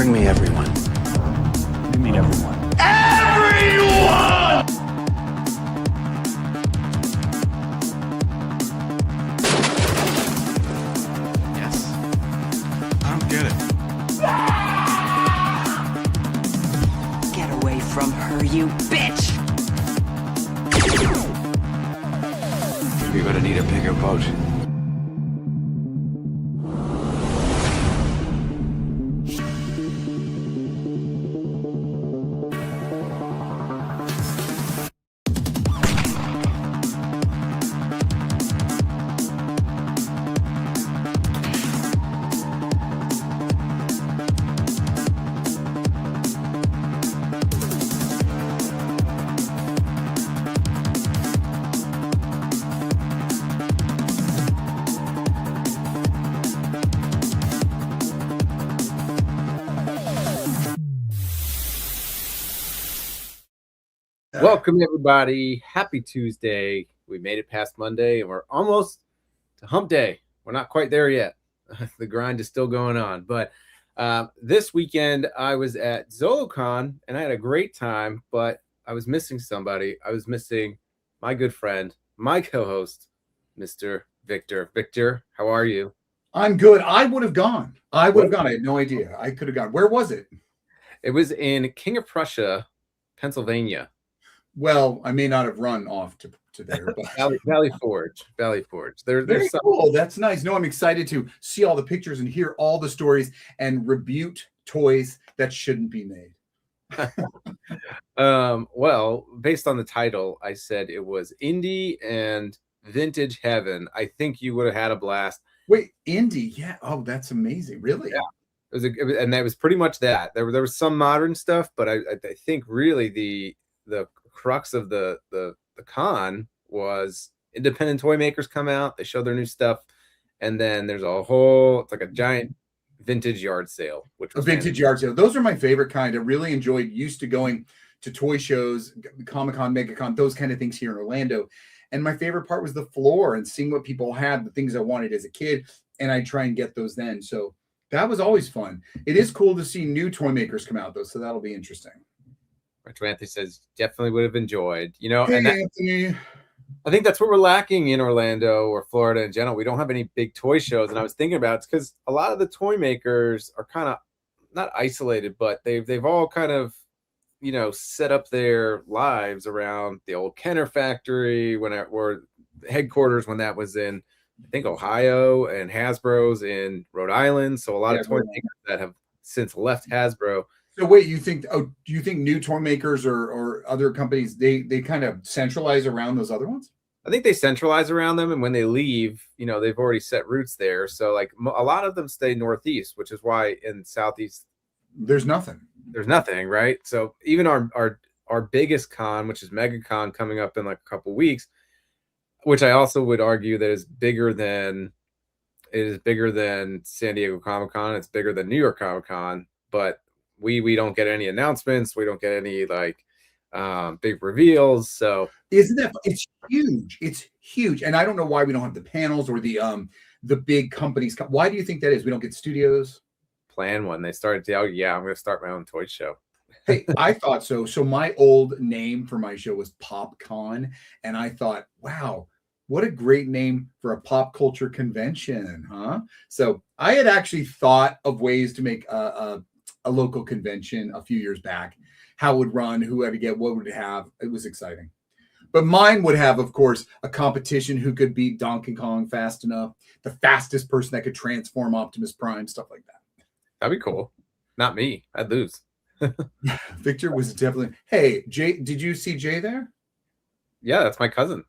Bring me everyone. What do you mean everyone? Everyone! Yes. I don't get it. Get away from her, you bitch! You're gonna need a bigger boat. Welcome, everybody. Happy Tuesday. We made it past Monday, and we're almost to hump day. We're not quite there yet. The grind is still going on. But this weekend, I was at Zolocon, and I had a great time, but I was missing somebody. I was missing my good friend, my co-host, Mr. Victor. Victor, how are you? I'm good. I would have gone. I had no idea. I could have gone. Where was it? It was in King of Prussia, Pennsylvania. Well, I may not have run off to there, but Valley Forge. There's very some... cool. That's nice. No, I'm excited to see all the pictures and hear all the stories and rebuke toys that shouldn't be made. Well, based on the title, I said it was indie and vintage heaven. I think you would have had a blast. Wait, indie? Yeah. Oh, that's amazing. Really? Yeah. And that was pretty much that. There was some modern stuff, but I think really the crux of the con was independent toy makers come out, they show their new stuff, and then there's it's like a giant vintage yard sale. Which was yard sale. Those are my favorite kind. I really enjoyed used to going to toy shows, Comic-Con, MegaCon, those kind of things here in Orlando. And my favorite part was the floor and seeing what people had, the things I wanted as a kid, and I try and get those then. So that was always fun. It is cool to see new toy makers come out though, so that'll be interesting. Retro Anthony says definitely would have enjoyed, Hey, and Anthony. I think that's what we're lacking in Orlando or Florida in general. We don't have any big toy shows, and I was thinking about it's because a lot of the toy makers are kind of not isolated, but they've all kind of set up their lives around the old Kenner factory or headquarters when that was in I think Ohio, and Hasbro's in Rhode Island. So a lot of toy makers that have since left Hasbro. So wait, do you think new toy makers or other companies, they kind of centralize around those other ones? I think they centralize around them, and when they leave, they've already set roots there. So like a lot of them stay Northeast, which is why in Southeast there's nothing, right? So even our biggest con, which is MegaCon, coming up in like a couple weeks, which I also would argue that is bigger than San Diego Comic-Con. It's bigger than New York Comic-Con, but we don't get any announcements. We don't get any big reveals. So isn't that it's huge? It's huge. And I don't know why we don't have the panels or the big companies. Why do you think that is? We don't get studios? Plan one. They started to, I'm going to start my own toy show. Hey, I thought so. So my old name for my show was PopCon. And I thought, wow, what a great name for a pop culture convention, huh? So I had actually thought of ways to make a local convention a few years back, how it would run, who had to get, what would it have. It was exciting. But mine would have, of course, a competition who could beat Donkey Kong fast enough, the fastest person that could transform Optimus Prime, stuff like that. That'd be cool. Not me. I'd lose. Victor was definitely. Hey, Jay, did you see Jay there? Yeah, that's my cousin.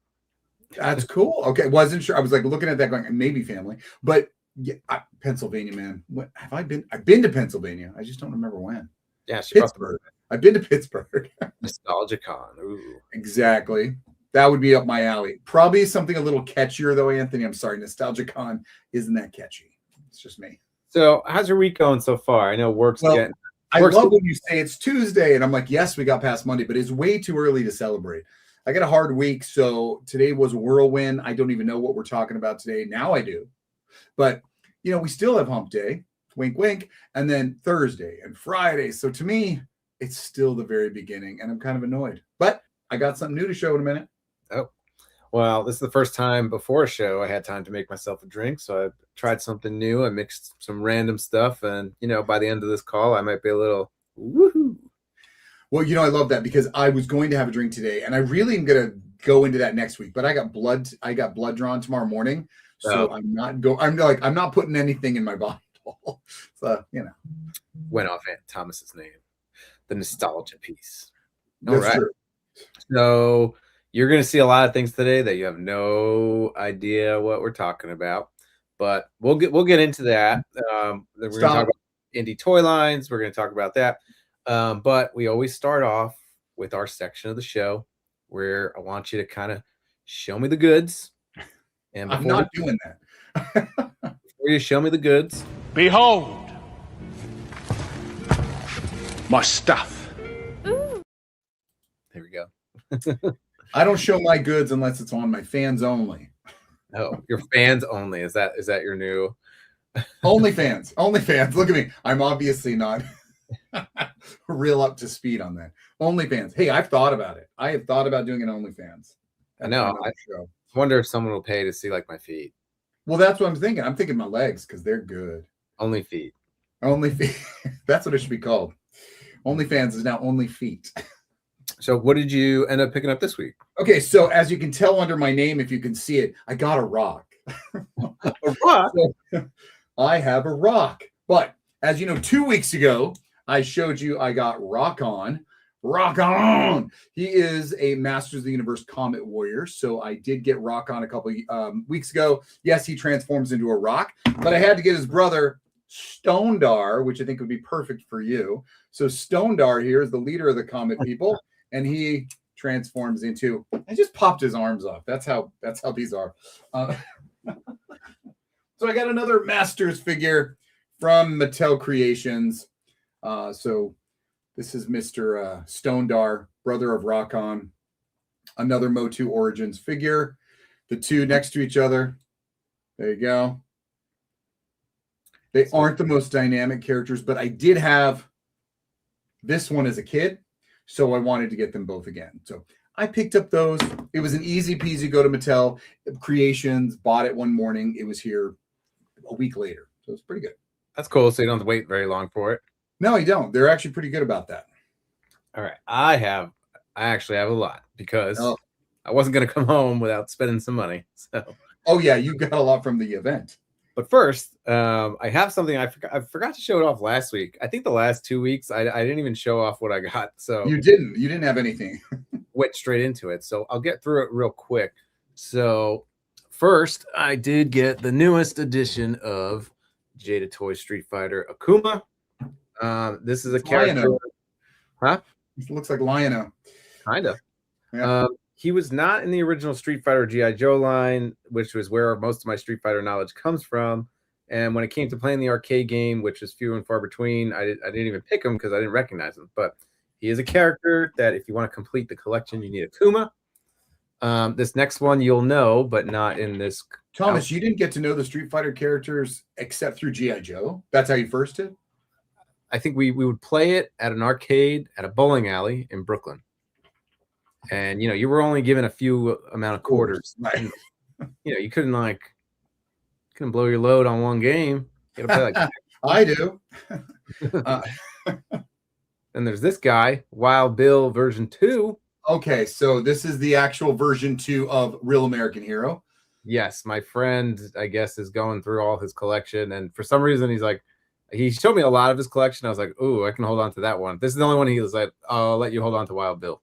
That's cool. Okay, wasn't sure. I was like looking at that going, maybe family. But yeah, Pennsylvania, man. What have I been? I've been to Pennsylvania. I just don't remember when. Yeah, Pittsburgh. I've been to Pittsburgh. Nostalgia-Con. Ooh. Exactly. That would be up my alley. Probably something a little catchier though, Anthony. I'm sorry. Nostalgia-Con isn't that catchy. It's just me. So how's your week going so far? I know work's getting... I love when you say it's Tuesday, and I'm like, yes, we got past Monday, but it's way too early to celebrate. I got a hard week, so today was a whirlwind. I don't even know what we're talking about today. Now I do. But, we still have hump day. wink, wink, and then Thursday and Friday. So to me, it's still the very beginning, and I'm kind of annoyed. But I got something new to show in a minute. Oh, well, this is the first time before a show I had time to make myself a drink. So I tried something new. I mixed some random stuff. And, by the end of this call, I might be a little woohoo. Well, I love that because I was going to have a drink today, and I really am going to go into that next week. But I got blood drawn tomorrow morning. So I'm not putting anything in my body at all. So, Went off Aunt Thomas's name. The nostalgia piece. That's all right. True. So you're going to see a lot of things today that you have no idea what we're talking about, but we'll get into that. We're going to talk about indie toy lines. We're going to talk about that. But we always start off with our section of the show where I want you to kind of show me the goods. And I'm not doing that. Before you show me the goods, Behold, my stuff. there we go. I don't show my goods unless it's on my fans only. Oh, your fans only. Is that your new OnlyFans? Look at me. I'm obviously not real up to speed on that. OnlyFans. Hey, I've thought about it. I have thought about doing an OnlyFans. I know. I wonder if someone will pay to see like my feet. Well, that's what I'm thinking. I'm thinking my legs because they're good. Only feet. Only feet. That's what it should be called. OnlyFans is now only feet. So what did you end up picking up this week? Okay, so as you can tell under my name, if you can see it, I got a rock. A rock? So, I have a rock. But as you know, 2 weeks ago, I showed you I got Rock On. Rock On! He is a Masters of the Universe Comet Warrior. So I did get Rock On a couple weeks ago. Yes, he transforms into a rock. But I had to get his brother, Stondar, which I think would be perfect for you. So Stondar here is the leader of the Comet people. And he transforms into, I just popped his arms off. That's how these are. So I got another Masters figure from Mattel Creations. So this is Mr. Stondar, brother of Rock On. Another Motu Origins figure. The two next to each other. There you go. They aren't the most dynamic characters, but I did have this one as a kid. So I wanted to get them both again. So I picked up those. It was an easy peasy go to Mattel Creations, bought it one morning. It was here a week later. So it's pretty good. That's cool. So you don't have to wait very long for it. No, you don't. They're actually pretty good about that. All right. I actually have a lot because I wasn't going to come home without spending some money. So. Oh, yeah. You got a lot from the event. But first, I have something I forgot to show it off last week. I think the last 2 weeks, I didn't even show off what I got. So you didn't have anything. Went straight into it. So I'll get through it real quick. So first, I did get the newest edition of Jada Toy Street Fighter Akuma. This is a character. Huh? It looks like Lion-O. Kind of. Yeah. He was not in the original Street Fighter G.I. Joe line, which was where most of my Street Fighter knowledge comes from. And when it came to playing the arcade game, which is few and far between, I didn't even pick him because I didn't recognize him. But he is a character that if you want to complete the collection, you need Akuma. This next one you'll know, but not in this. Thomas, you didn't get to know the Street Fighter characters except through G.I. Joe? That's how you first did? I think we would play it at an arcade at a bowling alley in Brooklyn. And, you were only given a few amount of quarters. Right. You couldn't blow your load on one game. You gotta play I do. And there's this guy, Wild Bill version 2. Okay, so this is the actual version 2 of Real American Hero. Yes, my friend, I guess, is going through all his collection. And for some reason, he showed me a lot of his collection. I was like, ooh, I can hold on to that one. This is the only one he was like, I'll let you hold on to Wild Bill.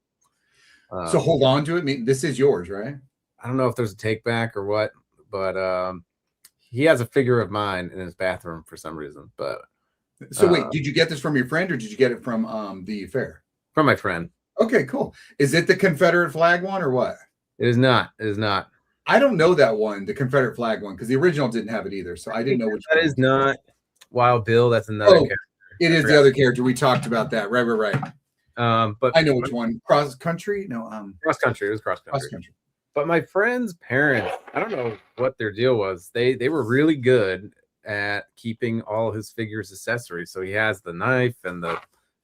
So hold on to it. I mean, this is yours, right? I don't know if there's a take back or what, but he has a figure of mine in his bathroom for some reason. But so wait, did you get this from your friend or did you get it from the fair? From my friend. Okay, cool. Is it the Confederate flag one or what? It is not. It is not. I don't know that one, the Confederate flag one, because the original didn't have it either. So I didn't know which that one. Is not Wild Bill. That's another character. It is the other character. We talked about that. Right. But I know which one. Cross country? No, cross country. It was cross country. But my friend's parents, I don't know what their deal was. They were really good at keeping all his figures accessories. So he has the knife and the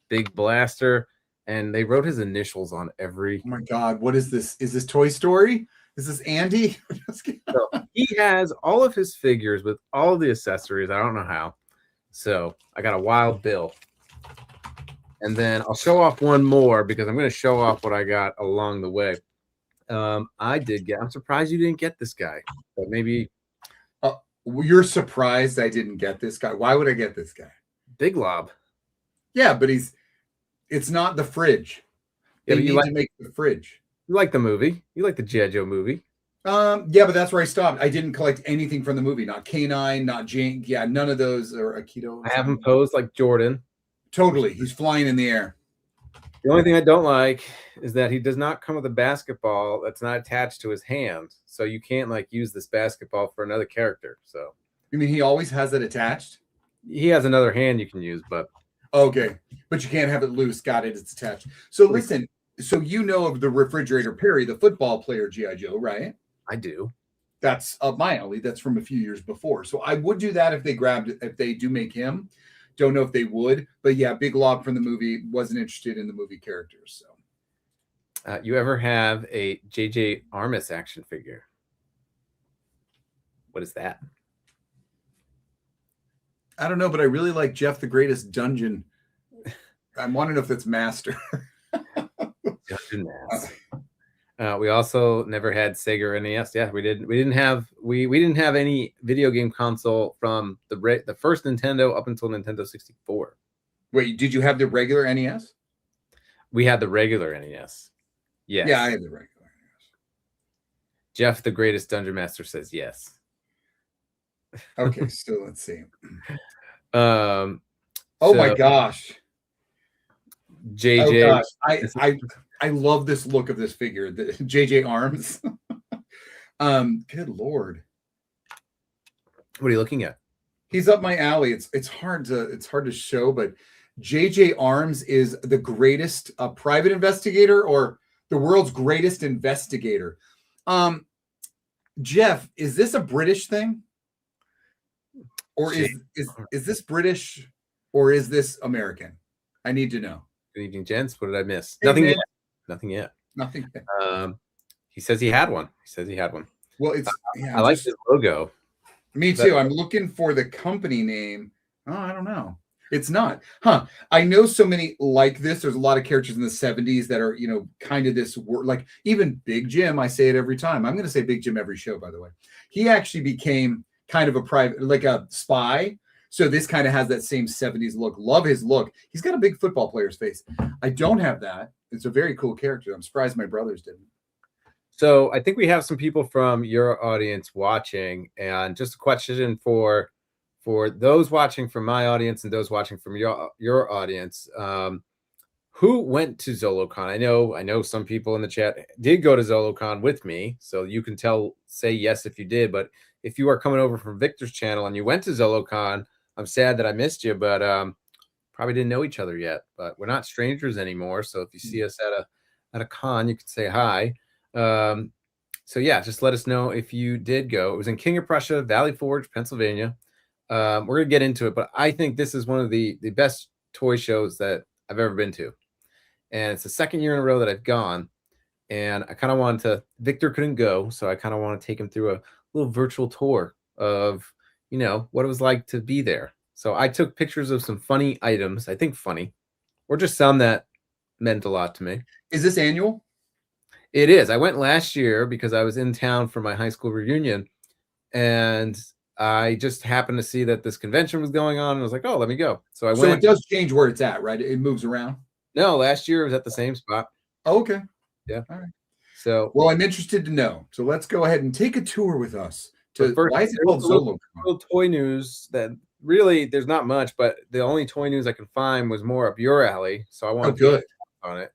big blaster, and they wrote his initials on every. Oh my God, what is this? Is this Toy Story? Is this Andy? So he has all of his figures with all of the accessories. I don't know how. So I got a Wild Bill. And then I'll show off one more because I'm going to show off what I got along the way. I'm surprised you didn't get this guy, but maybe. You're surprised I didn't get this guy. Why would I get this guy? Big Lob. Yeah, but it's not the fridge. Yeah, They but you need like to make the fridge. You like the movie. You like the G.I. Joe movie. Yeah, but that's where I stopped. I didn't collect anything from the movie. Not K9, not Jane. Yeah, none of those or Aikido. I have him posed like Jordan. Totally. He's flying in the air. The only thing I don't like is that he does not come with a basketball that's not attached to his hand. So you can't like use this basketball for another character. So You mean he always has it attached? he has another hand you can use, but Okay. But you can't have it loose. Got it. It's attached. So listen, so you know of the Refrigerator Perry, the football player G.I. Joe, right? I do. That's up my alley. That's from a few years before. So I would do that if they do make him. Don't know if they would, but yeah, Big Lob from the movie. Wasn't interested in the movie characters. So You ever have a J.J. Armis action figure? What is that? I don't know, but I really like Jeff the Greatest Dungeon. I want to know if that's Master. Dungeon Master. We also never had Sega or NES. Yeah, we didn't have any video game console from the first Nintendo up until Nintendo 64. Wait, did you have the regular NES? We had the regular NES. Yes. Yeah, I had the regular NES. Jeff the Greatest Dungeon Master says yes. Okay, so let's see. Oh my gosh. JJ. Oh gosh. I love this look of this figure, the JJ Arms. Good Lord. What are you looking at? He's up my alley. It's hard to show, but JJ Arms is the greatest private investigator or the world's greatest investigator. Jeff, is this a British thing? Or is this British or is this American? I need to know. Good evening, gents. What did I miss? Hey, Nothing man. yet. Nothing yet. Nothing. He says he had one. Well, I like his logo. Me too. I'm looking for the company name. Oh, I don't know. It's not. Huh. I know so many like this. There's a lot of characters in the 70s that are, kind of this word, like even Big Jim. I say it every time. I'm going to say Big Jim every show, by the way. He actually became kind of a private, like a spy. So this kind of has that same 70s look. Love his look. He's got a big football player's face. I don't have that. It's a very cool character. I'm surprised my brothers didn't. So I think we have some people from your audience watching, and just a question for those watching from my audience and those watching from your audience. Who went to Zolocon? I know some people in the chat did go to Zolocon with me, so you can say yes if you did. But if you are coming over from Victor's channel and you went to Zolocon, I'm sad that I missed you, but probably didn't know each other yet. But we're not strangers anymore, so if you see us at a con, you can say hi. So yeah, just let us know if you did go. It was in King of Prussia, Valley Forge, Pennsylvania. We're gonna get into it, but I think this is one of the best toy shows that I've ever been to, and it's the second year in a row that I've gone. And I kind of wanted to. Victor couldn't go, so I kind of want to take him through a little virtual tour of what it was like to be there. So I took pictures of some funny items. I think funny, or just some that meant a lot to me. Is this annual? It is. I went last year because I was in town for my high school reunion, and I just happened to see that this convention was going on, and I was like, "Oh, let me go." So I went. So it does change where it's at, right? It moves around. No, last year it was at the same spot. Oh, okay. Yeah. All right. So, well, I'm interested to know. So let's go ahead and take a tour with us. Why is it called Zolocon? Little toy news that really there's not much, but the only toy news I could find was more up your alley. So I want to on it.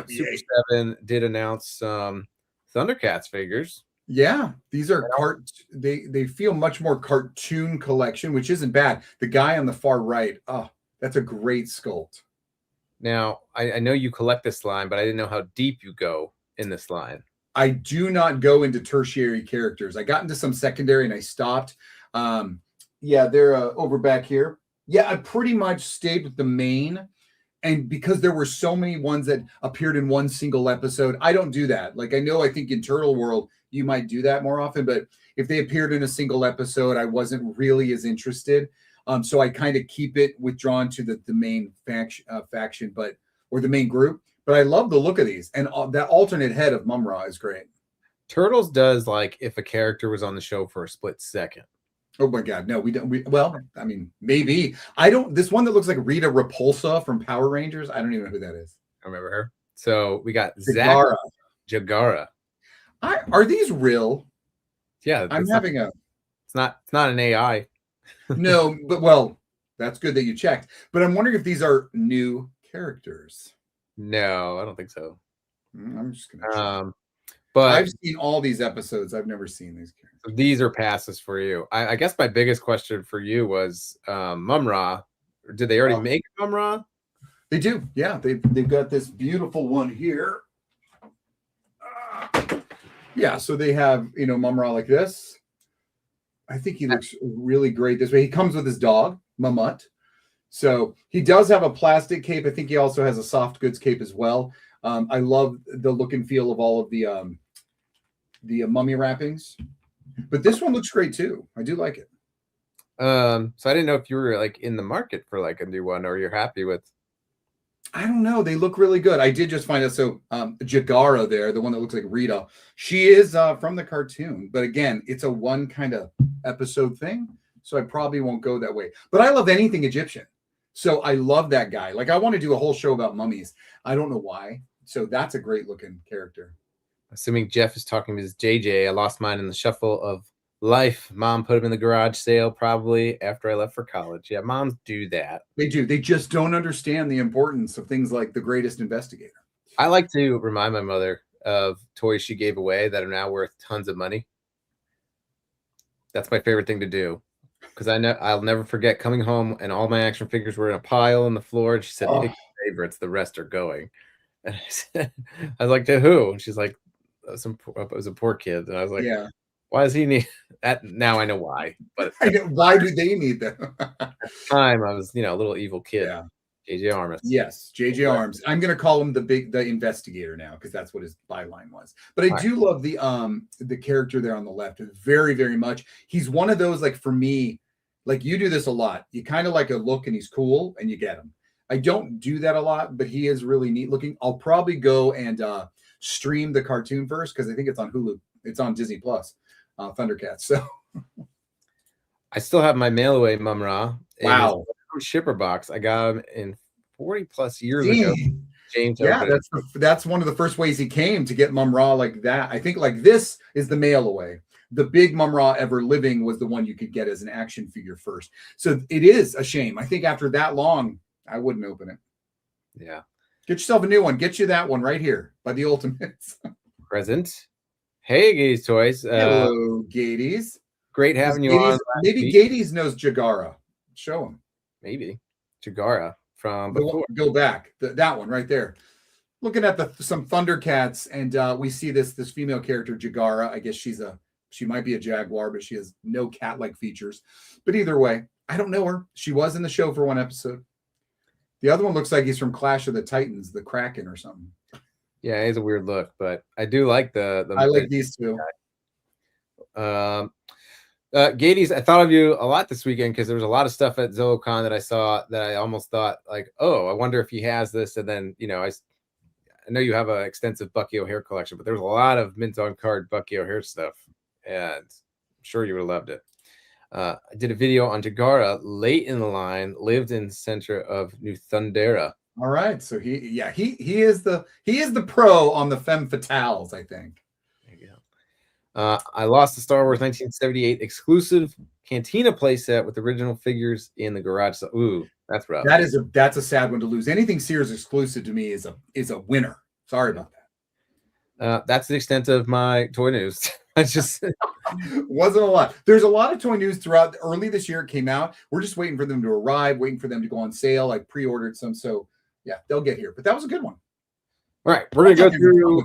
Super 7 did announce some Thundercats figures. Yeah, these are they feel much more cartoon collection, which isn't bad. The guy on the far right, oh, that's a great sculpt. Now, I know you collect this line, but I didn't know how deep you go in this line. I do not go into tertiary characters. I got into some secondary and I stopped. Yeah, they're over back here. Yeah, I pretty much stayed with the main. And because there were so many ones that appeared in one single episode, I don't do that. Like I think in Turtle World, you might do that more often, but if they appeared in a single episode, I wasn't really as interested. So I kind of keep it withdrawn to the main faction, or the main group. But I love the look of these, and that alternate head of Mum-Ra is great. Turtles does like if a character was on the show for a split second. Oh my God, no, we don't. Well, I mean, maybe I don't. This one that looks like Rita Repulsa from Power Rangers. I don't even know who that is. I remember her. So we got Jagara. Jagara. Are these real? Yeah, I'm having a. It's not an AI. No, but well, that's good that you checked. But I'm wondering if these are new characters. No, I don't think so. I'm just gonna. But I've seen all these episodes. I've never seen these characters. These are passes for you. I guess my biggest question for you was Mum-Ra. Did they already make Mum-Ra? They do. Yeah, they've got this beautiful one here. Yeah, so they have Mum-Ra like this. I think he looks really great this way. He comes with his dog, Mamut. So he does have a plastic cape. I think he also has a soft goods cape as well. I love the look and feel of all of the mummy wrappings. But this one looks great too. I do like it. So I didn't know if you were like in the market for like a new one, or you're happy with. I don't know. They look really good. I did just find out. So Jagara there, the one that looks like Rita, she is from the cartoon. But again, it's a one kind of episode thing. So I probably won't go that way. But I love anything Egyptian. So I love that guy. Like I want to do a whole show about mummies. I don't know why. So that's a great looking character. Assuming Jeff is talking to his JJ, I lost mine in the shuffle of life. Mom put him in the garage sale probably after I left for college. Yeah, moms do that. They do. They just don't understand the importance of things like The Greatest Investigator. I like to remind my mother of toys she gave away that are now worth tons of money. That's my favorite thing to do, because I know I'll never forget coming home and all my action figures were in a pile on the floor, and she said, "Pick your favorites. The rest are going." And I was like, "To who?" And she's like, "It was a poor kid." And I was like, "Yeah. Why does he need that?" Now I know why. But I know, why do they need them? At the time, I was, a little evil kid. Yeah. JJ Armas. Yes, JJ Arms. I'm gonna call him the investigator now, because that's what his byline was. But I do love the character there on the left very, very much. He's one of those, like, for me, like, you do this a lot. You kind of like a look and he's cool and you get him. I don't do that a lot, but he is really neat looking. I'll probably go and stream the cartoon first, because I think it's on Hulu. It's on Disney Plus, Thundercats. So I still have my mail away Mum-Ra. Wow. Shipper box. I got him in 40 plus years ago. James. Yeah, that's one of the first ways he came to get Mum-Ra like that. I think like this is the mail away. The big Mum-Ra ever living was the one you could get as an action figure first. So it is a shame. I think after that long, I wouldn't open it. Yeah. Get yourself a new one. Get you that one right here by the Ultimates. Present. Hey, Gades Toys. Hello, Gades. Great having you on. Maybe Gades knows Jagara. Show him. Maybe Jagara from before. Go back. That one right there. Looking at some Thundercats, and we see this female character, Jagara. I guess she might be a jaguar, but she has no cat-like features. But either way, I don't know her. She was in the show for one episode. The other one looks like he's from Clash of the Titans, the Kraken or something. Yeah, he has a weird look, but I do like the I like these two. Gades, I thought of you a lot this weekend because there was a lot of stuff at Zolocon that I saw that I almost thought like, oh, I wonder if he has this. And then, I know you have an extensive Bucky O'Hare collection, but there's a lot of mint on card Bucky O'Hare stuff, and I'm sure you would have loved it. I did a video on Jagara late in the line, lived in center of New Thundera. All right, so he is the pro on the femme fatales, I think. I lost the Star Wars 1978 exclusive Cantina playset with original figures in the garage. So, ooh, that's rough. That's a sad one to lose. Anything Sears exclusive to me is a winner. Sorry about that. That's the extent of my toy news. I just wasn't a lot. There's a lot of toy news throughout. Early this year it came out. We're just waiting for them to arrive, waiting for them to go on sale. I pre-ordered some, so yeah, they'll get here. But that was a good one. All right, we're gonna go through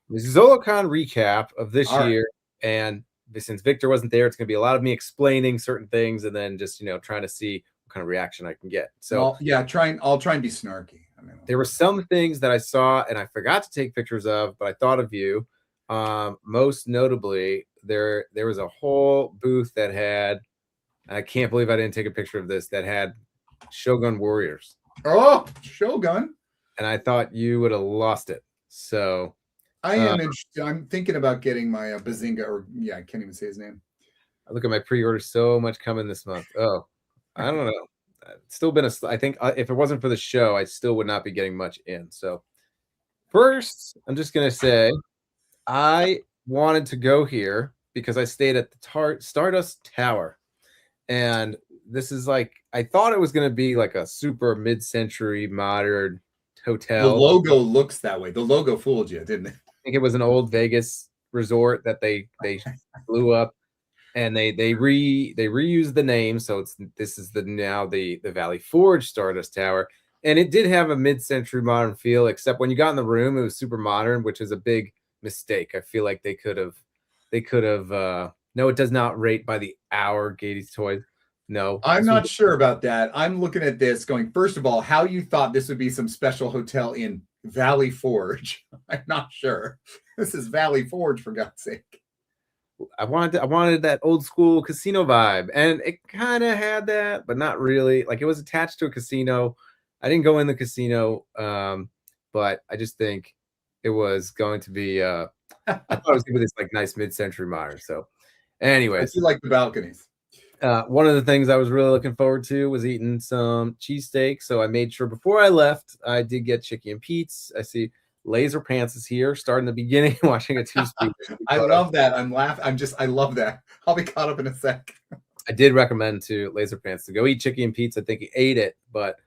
the Zolocon recap of this year, and since Victor wasn't there, it's going to be a lot of me explaining certain things and then just, trying to see what kind of reaction I can get. So well, yeah, I'll try and be snarky. I mean, there were some things that I saw and I forgot to take pictures of, but I thought of you. Most notably, there was a whole booth that had, I can't believe I didn't take a picture of this, that had Shogun Warriors. Oh, Shogun. And I thought you would have lost it. So I am interested. I'm thinking about getting my Bazinga, or I can't even say his name. I look at my pre-order, so much coming this month. Oh, I don't know. It's still been I think if it wasn't for the show, I still would not be getting much in. So first, I'm just going to say I wanted to go here because I stayed at the Stardust Tower. And this is like, I thought it was going to be like a super mid-century modern hotel. The logo looks that way. The logo fooled you, didn't it? I think it was an old Vegas resort that they blew up, and they reused the name. So this is now the Valley Forge Stardust Tower. And it did have a mid-century modern feel, except when you got in the room, it was super modern, which is a big mistake. I feel like they could have no, it does not rate by the hour, Gatey's Toys. No. I'm not sure about that. I'm looking at this going, first of all, how you thought this would be some special hotel in Valley Forge. I'm not sure. This is Valley Forge, for God's sake. I wanted that old school casino vibe, and it kind of had that, but not really. Like, it was attached to a casino. I didn't go in the casino, but I just think it was going to be I thought it was going to be this like nice mid-century modern. So anyways, I do like the balconies. One of the things I was really looking forward to was eating some cheesesteak. So I made sure before I left, I did get Chicky and Pete's. I see Laser Pants is here, starting the beginning, watching a 2-speed. I love that. I'm laughing. I love that. I'll be caught up in a sec. I did recommend to Laser Pants to go eat Chicky and Pete's. I think he ate it, but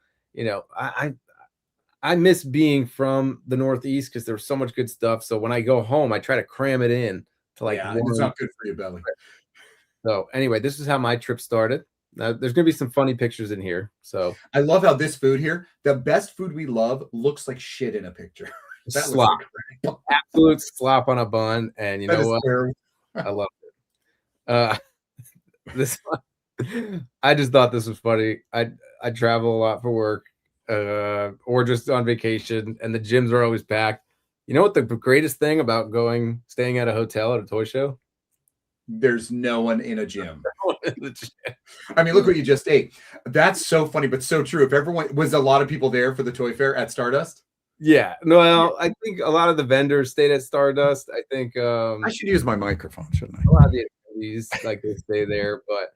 I miss being from the Northeast because there's so much good stuff. So when I go home, I try to cram it in to like. Yeah, it's not good for your belly. So anyway, this is how my trip started. Now, there's going to be some funny pictures in here. So I love how this food here, the best food we love, looks like shit in a picture. That slop, absolute slop on a bun, and you know what? Terrible. I love it. This one, I just thought this was funny. I travel a lot for work, or just on vacation, and the gyms are always packed. You know what the greatest thing about staying at a hotel at a toy show? There's no one in a gym. I mean, look what you just ate. That's so funny, but so true. If everyone was a lot of people there for the toy fair at Stardust. Yeah, no, well, I think a lot of the vendors stayed at Stardust. I think I should use my microphone, shouldn't I? A lot of the attendees like they stay there, but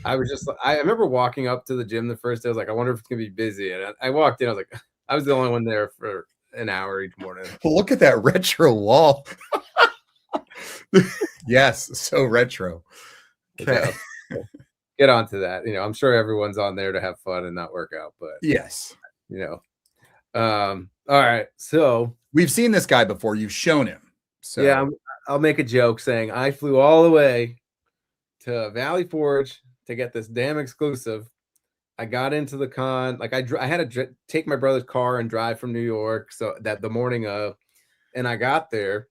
I remember walking up to the gym the first day. I was like, I wonder if it's gonna be busy, and I walked in. I was like, I was the only one there for an hour each morning. Well, look at that retro wall. Yes, so retro. Okay. Get on to that. I'm sure everyone's on there to have fun and not work out, but yes. All right. So we've seen this guy before. You've shown him. So yeah, I'll make a joke saying I flew all the way to Valley Forge to get this damn exclusive. I got into the con, like I had to take my brother's car and drive from New York. So that the morning of, and I got there,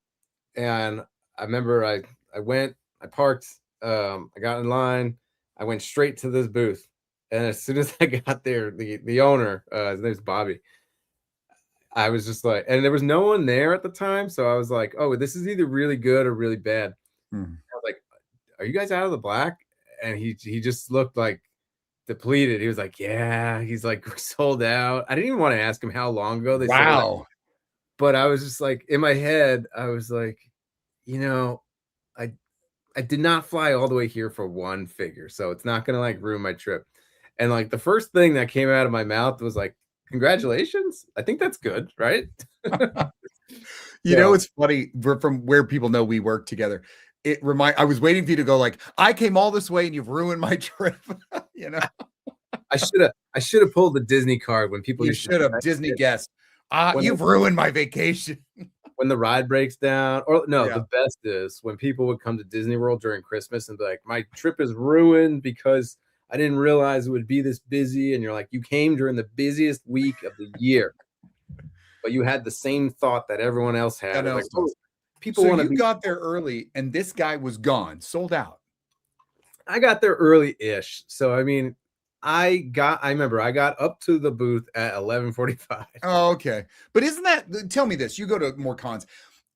and I remember I went, I parked, I got in line, I went straight to this booth, and as soon as I got there, the owner, his name's Bobby. I was just like, and there was no one there at the time, so I was like, oh, this is either really good or really bad. I was like, are you guys out of the black? And he just looked like depleted. He was like, yeah. He's like, we're sold out. I didn't even want to ask him how long ago they sold out. But I was just like, in my head, I was like, I did not fly all the way here for one figure, so it's not gonna like ruin my trip. And like the first thing that came out of my mouth was like, congratulations. I think that's good, right? It's funny. We're from where people know we work together. I was waiting for you to go like, I came all this way and you've ruined my trip. I should have pulled the Disney card when people. You should have Disney guest. You've ruined my vacation. When the ride breaks down, or no, the best is when people would come to Disney World during Christmas and be like, my trip is ruined because I didn't realize it would be this busy. And you're like, you came during the busiest week of the year, but you had the same thought that everyone else had. Like, people So want to you be. got there early, and this guy was gone, sold out. I got there early-ish, so I mean, I remember I got up to the booth at 11:45. Oh, okay. But isn't that? Tell me this. You go to more cons.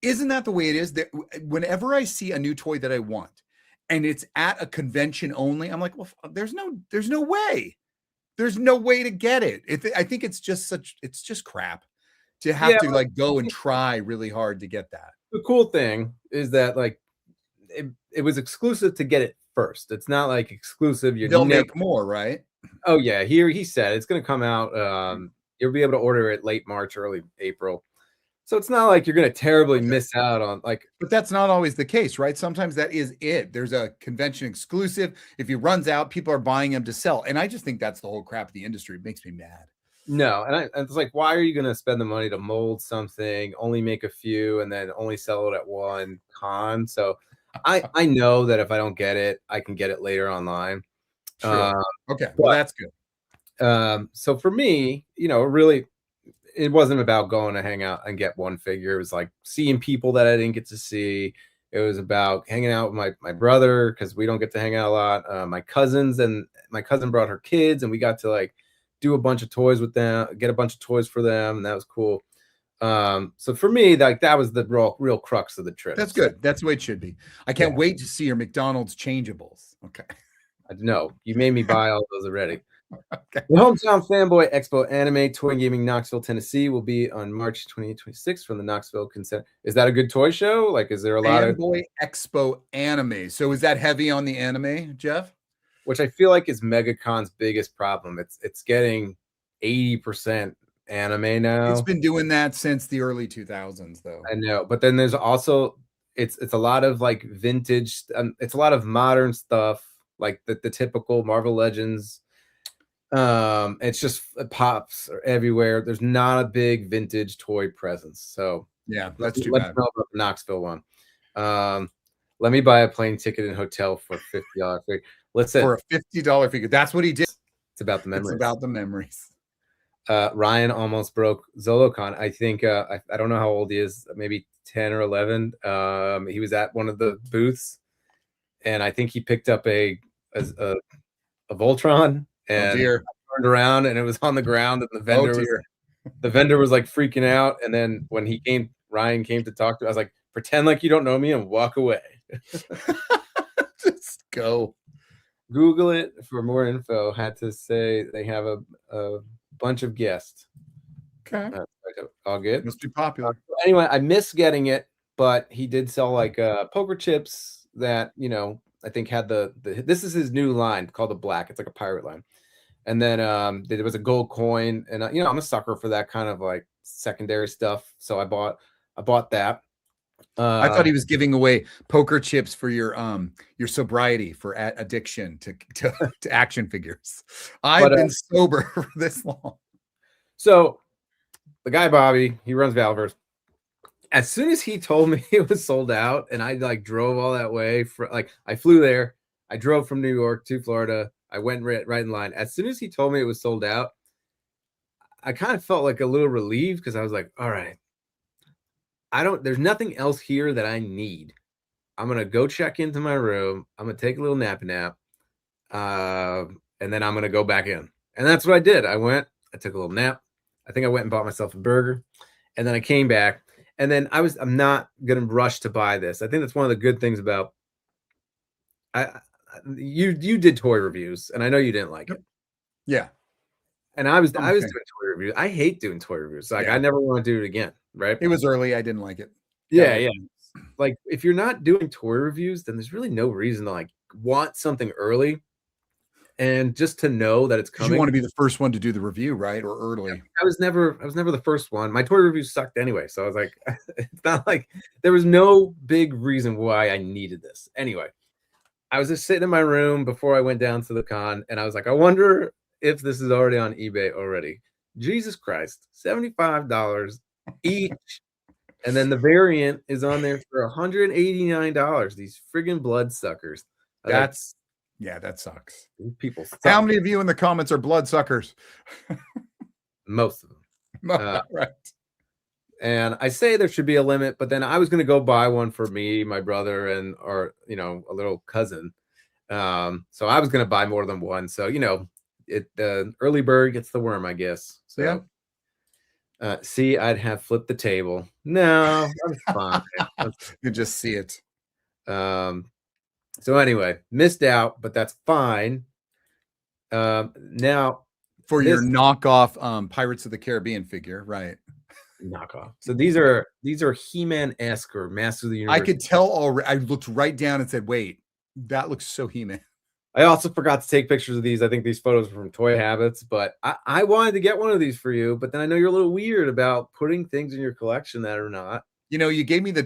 Isn't that the way it is? That whenever I see a new toy that I want, and it's at a convention only, I'm like, well, there's no way. There's no way to get it. I think it's just crap to have Yeah, to like go and try really hard to get that. the cool thing is that like it was exclusive to get it first. It's not like exclusive. They'll make more, right? Oh yeah, here he said it's going to come out. You'll be able to order it late March, early April. So it's not like you're going to terribly miss out on like. But that's not always the case, right? Sometimes that is it. There's a convention exclusive. If it runs out, people are buying them to sell. And I just think that's the whole crap of the industry. It makes me mad. No, and it's like, why are you going to spend the money to mold something, only make a few, and then only sell it at one con? So I know that if I don't get it, I can get it later online. Sure. Okay, well, that's good. So for me, really, it wasn't about going to hang out and get one figure. It was like seeing people that I didn't get to see. It was about hanging out with my brother, because we don't get to hang out a lot. My cousins, and my cousin brought her kids, and we got to like do a bunch of toys with them, get a bunch of toys for them, and that was cool. So for me, like that was the real crux of the trip. That's good. That's the way it should be. I can't wait to see your McDonald's changeables. Okay. No, you made me buy all those already. Okay. The Hometown Fanboy Expo Anime Toy Gaming Knoxville, Tennessee will be on March 2026 from the Knoxville Consent. Is that a good toy show? Like, is there a lot of Fanboy Expo Anime? So is that heavy on the anime, Jeff? Which I feel like is MegaCon's biggest problem. It's getting 80% anime now. It's been doing that since the early 2000s, though. I know, but then there's also it's a lot of like vintage. It's a lot of modern stuff, like the typical Marvel Legends. It's just pops everywhere. There's not a big vintage toy presence. So yeah, that's too let's bad. know about the Knoxville one. Let me buy a plane ticket and hotel for $50 figure. Let's say for a $50 figure. That's what he did. It's about the memories. It's about the memories. Ryan almost broke Zolocon. I think I don't know how old he is, maybe 10 or 11. He was at one of the booths, and I think he picked up a Voltron, and turned around, and it was on the ground, and the vendor was like freaking out. And then when Ryan came to talk to me, I was like, pretend like you don't know me and walk away. Just go. Google it for more info. Had to say they have a bunch of guests. Okay. All good. Must be popular. Anyway, I miss getting it, but he did sell like poker chips that, I think had this is his new line called the Black. It's like a pirate line. And then there was a gold coin, and I'm a sucker for that kind of like secondary stuff. So I bought that. I thought he was giving away poker chips for your sobriety, for addiction to action figures. I've been sober for this long. So the guy Bobby, he runs Valverse. As soon as he told me it was sold out, and I like drove all that way I flew there, I drove from New York to Florida, I went right in line. As soon as he told me it was sold out, I kind of felt like a little relieved, because I was like, all right, there's nothing else here that I need. I'm going to go check into my room. I'm going to take a little nap. And then I'm going to go back in. And that's what I did. I took a little nap. I think I went and bought myself a burger, and then I came back, and then I'm not going to rush to buy this. I think that's one of the good things about, you did toy reviews, and I know you didn't like it. Yeah. And I was doing toy reviews. I hate doing toy reviews. Like, I never want to do it again. Right. It was early. I didn't like it. Yeah. Like, if you're not doing toy reviews, then there's really no reason to like want something early, and just to know that it's coming. You want to be the first one to do the review, right? Or early. Yeah, I was never the first one. My toy reviews sucked anyway. So I was like, it's not like there was no big reason why I needed this. Anyway, I was just sitting in my room before I went down to the con, and I was like, I wonder if this is already on eBay already. Jesus Christ, $75 each. And then the variant is on there for $189. These friggin' bloodsuckers. That sucks. People suck. How many of you in the comments are bloodsuckers? Most of them. Right. And I say there should be a limit, but then I was going to go buy one for me, my brother, and or a little cousin. So I was going to buy more than one. So the early bird gets the worm, I guess. So see, I'd have flipped the table. No, that's fine. You just see it. So anyway, missed out, but that's fine. Now for your knockoff Pirates of the Caribbean figure, right? Knockoff. So these are He-Man-esque or Masters of the Universe. I could tell already. I looked right down and said, "Wait, that looks so He-Man." I also forgot to take pictures of these. I think these photos are from Toy Habits, but I wanted to get one of these for you. But then I know you're a little weird about putting things in your collection that are not. You gave me the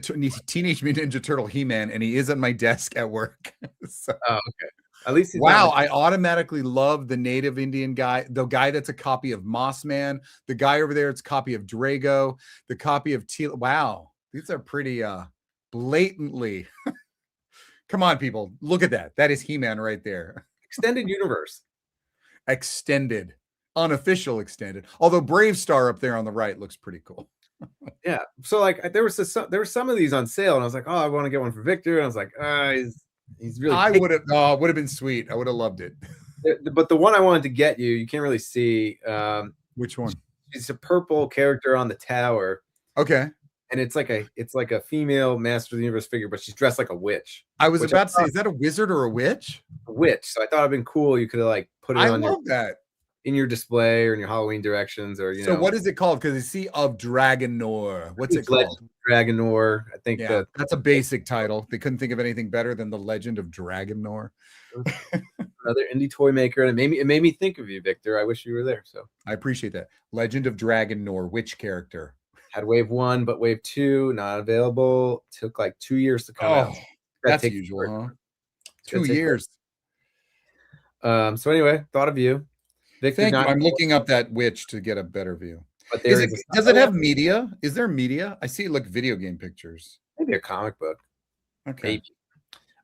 Teenage Mutant Ninja Turtle He-Man, and he is at my desk at work. So. Oh, okay. At least wow, I automatically love the native Indian guy, the guy that's a copy of Mossman, the guy over there, it's a copy of Drago, the copy of Teal. Wow, these are pretty blatantly. Come on, people, look at that. That is He-Man right there. Extended universe. Extended, unofficial extended. Although Brave Star up there on the right looks pretty cool. Yeah. So like there were some of these on sale, and I was like, oh, I want to get one for Victor. And I was like, he's really. I would have been sweet. I would have loved it. But the one I wanted to get you can't really see. Which one? It's a purple character on the tower. Okay. And it's like a female Master of the Universe figure, but she's dressed like a witch. I was about to say, is that a wizard or a witch? A witch. So I thought it'd been cool. You could have like put it on in your display or in your Halloween directions, or So what is it called? Because I see of Dragonor. What's it called? Dragonor. I think that's a basic title. They couldn't think of anything better than the Legend of Dragonor. Another indie toy maker, and it made me think of you, Victor. I wish you were there. So I appreciate that. Legend of Dragonor. Which character? Had wave 1, but wave 2 not available. Took like 2 years to come out. That's usual, huh? 2 years. So anyway, thought of you. Victor, thank you. I'm looking up that witch to get a better view. But does it have media? Is there media? I see like video game pictures. Maybe a comic book. Okay.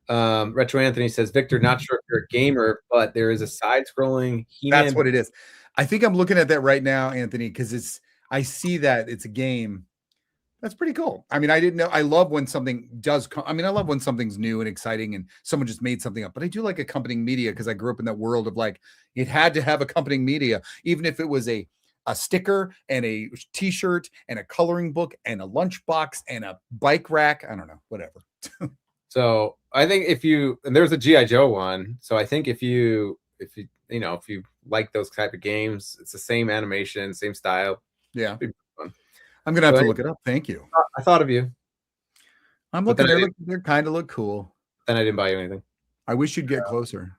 Maybe. Retro Anthony says, Victor, not sure if you're a gamer, but there is a side-scrolling He-Man. That's what it is. I think I'm looking at that right now, Anthony, because I see that it's a game. That's pretty cool. I mean, I didn't know. I love when something does come. I mean, I love when something's new and exciting and someone just made something up. But I do like accompanying media because I grew up in that world of like, it had to have accompanying media, even if it was a sticker and a t-shirt and a coloring book and a lunchbox and a bike rack. I don't know, whatever. So I think and there's a G.I. Joe one. So I think if you like those type of games, it's the same animation, same style. Yeah. I'm going to have to look it up. Thank you. I thought of you. I'm looking. They kind of look cool. Then I didn't buy you anything. I wish you'd get closer.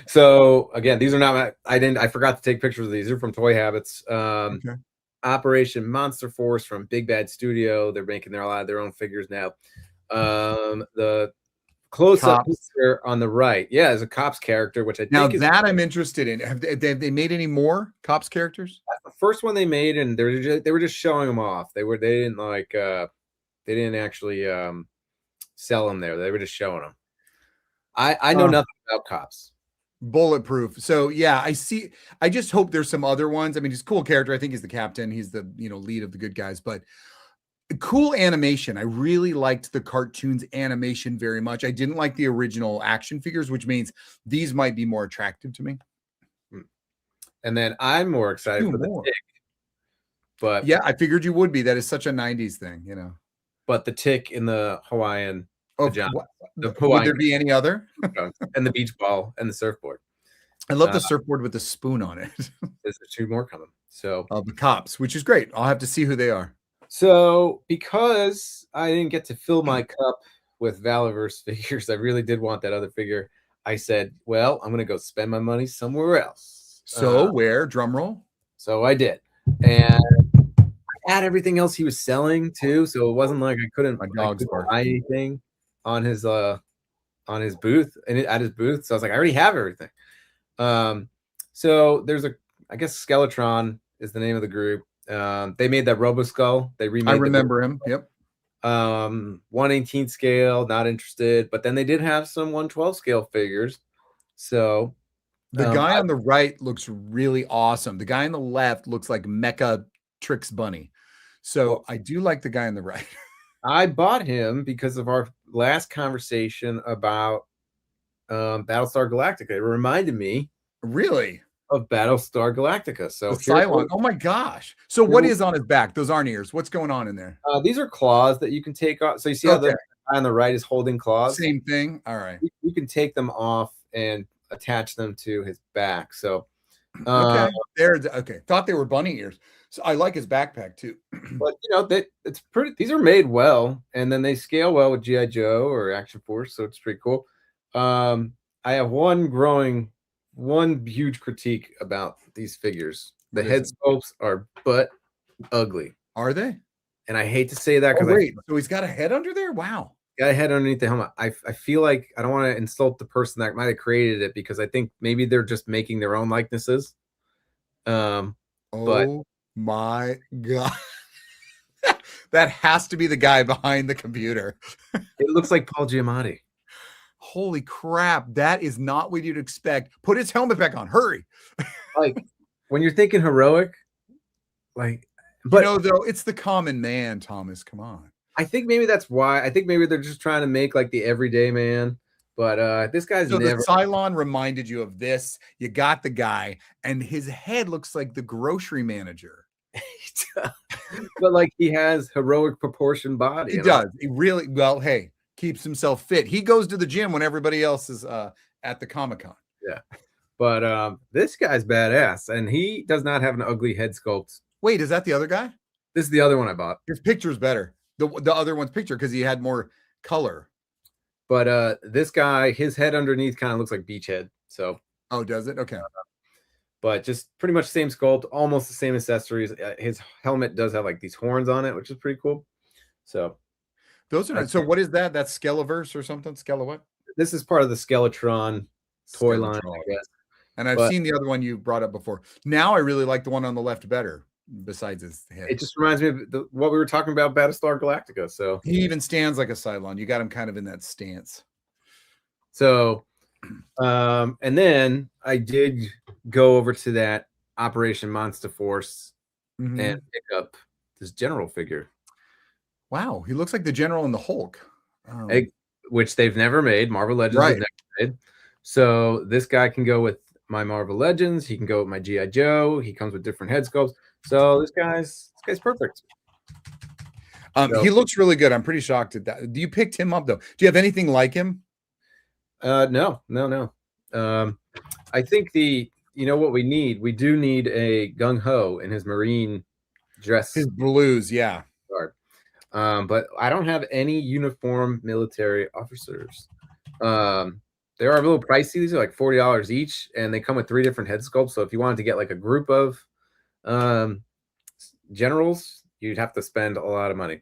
So again, these are not I forgot to take pictures of these. They're from Toy Habits. Okay. Operation Monster Force from Big Bad Studio. They're making a lot of their own figures now. The close-up picture on the right, is a Cops character, which I think that I'm interested in. Have they made any more Cops characters? That's the first one they made, and they were just showing them off. They didn't actually sell them there. They were just showing them. I know nothing about Cops. Bulletproof. So yeah, I see. I just hope there's some other ones. I mean, he's a cool character. I think he's the captain. He's the lead of the good guys, but cool animation. I really liked the cartoons animation very much. I didn't like the original action figures, which means these might be more attractive to me. And then I'm more excited for the Tick. But yeah, I figured you would be. That is such a 90s thing, But the Tick in the Hawaiian pajama. Would there be any other? And the beach ball and the surfboard. I love the surfboard with the spoon on it. There's 2 more coming. So the Cops, which is great. I'll have to see who they are. So because I didn't get to fill my cup with Valorverse figures, I really did want that other figure. I said, well, I'm going to go spend my money somewhere else. So where? Drum roll. So I did. And I had everything else he was selling too. So it wasn't like I couldn't buy anything on his booth and at his booth. So I was like, I already have everything. So there's I guess Skeletron is the name of the group. They made that Roboskull. They remade. I remember him. Yep. 1/18 scale. Not interested. But then they did have some 1/12 scale figures. So the guy on the right looks really awesome. The guy on the left looks like Mecha Trix Bunny. So Well, I do like the guy on the right. I bought him because of our last conversation about Battlestar Galactica. It reminded me Really? of Battlestar Galactica. The So Cylon. Oh my gosh. So what here- is on his back? Those aren't ears. What's going on in there? these are claws that you can take off. So you see how the Okay. guy on the right is holding claws? Same thing. All right. You can take them off and attach them to his back. So, Okay. Okay. Thought they were bunny ears. So I like his backpack too. but it's pretty. These are made well, and then they scale well with GI Joe or Action Force, so it's pretty cool. I have one huge critique about these figures. The What head is it? sculpts are butt ugly, Are they? and I hate to say that Oh, because I wait. So he's got a head under there? Wow. got a head underneath the helmet. I feel like I don't want to insult the person that might have created it because I think maybe they're just making their own likenesses. But Oh my God. That has to be the guy behind the computer. it looks like Paul Giamatti. Holy crap. That is not what you'd expect. Put his helmet back on. Hurry. Like when you're thinking heroic, like, but Though it's the common man, Thomas. Come on. I think maybe that's why. I think maybe they're just trying to make like the everyday man. But this guy's So never. the Cylon reminded you of this. You got the guy, and his head looks like the grocery manager. But like he has heroic proportion body. He and I- does. He really, well, hey, keeps himself fit. He goes to the gym when everybody else is at the Comic-Con. But this guy's badass, and he does not have an ugly head sculpt. Wait, is that the other guy? This is the other one I bought. His picture's better. The other one's picture because he had more color. But this guy, his head underneath kind of looks like Beachhead. So, Oh, does it? Okay. but just pretty much the same sculpt, almost the same accessories. His helmet does have like these horns on it, which is pretty cool. So Those are so. What is that? That's Skeleverse or something? Skele what? this is part of the Skeletron toy line, Skeletron. I guess. And I've seen the other one you brought up before. Now I really like the one on the left better, besides his head. It just reminds me of what we were talking about, Battlestar Galactica. So He even stands like a Cylon. You got him kind of in that stance. So, and then I did go over to that Operation Monster Force Mhm. and pick up this general figure, Wow, he looks like the General in the Hulk. which they've never made. Marvel Legends Right. have never made. So this guy can go with my Marvel Legends. He can go with my GI Joe. He comes with different head sculpts. So this guy's perfect. He looks really good. I'm pretty shocked at that. You picked him up though. Do you have anything like him? No. I think what we need. We do need a gung ho in his Marine dress. His blues, yeah. Guard. But I don't have any uniform military officers. They are a little pricey. These are like $40 each, and they come with 3 different head sculpts. So if you wanted to get like a group of generals, you'd have to spend a lot of money.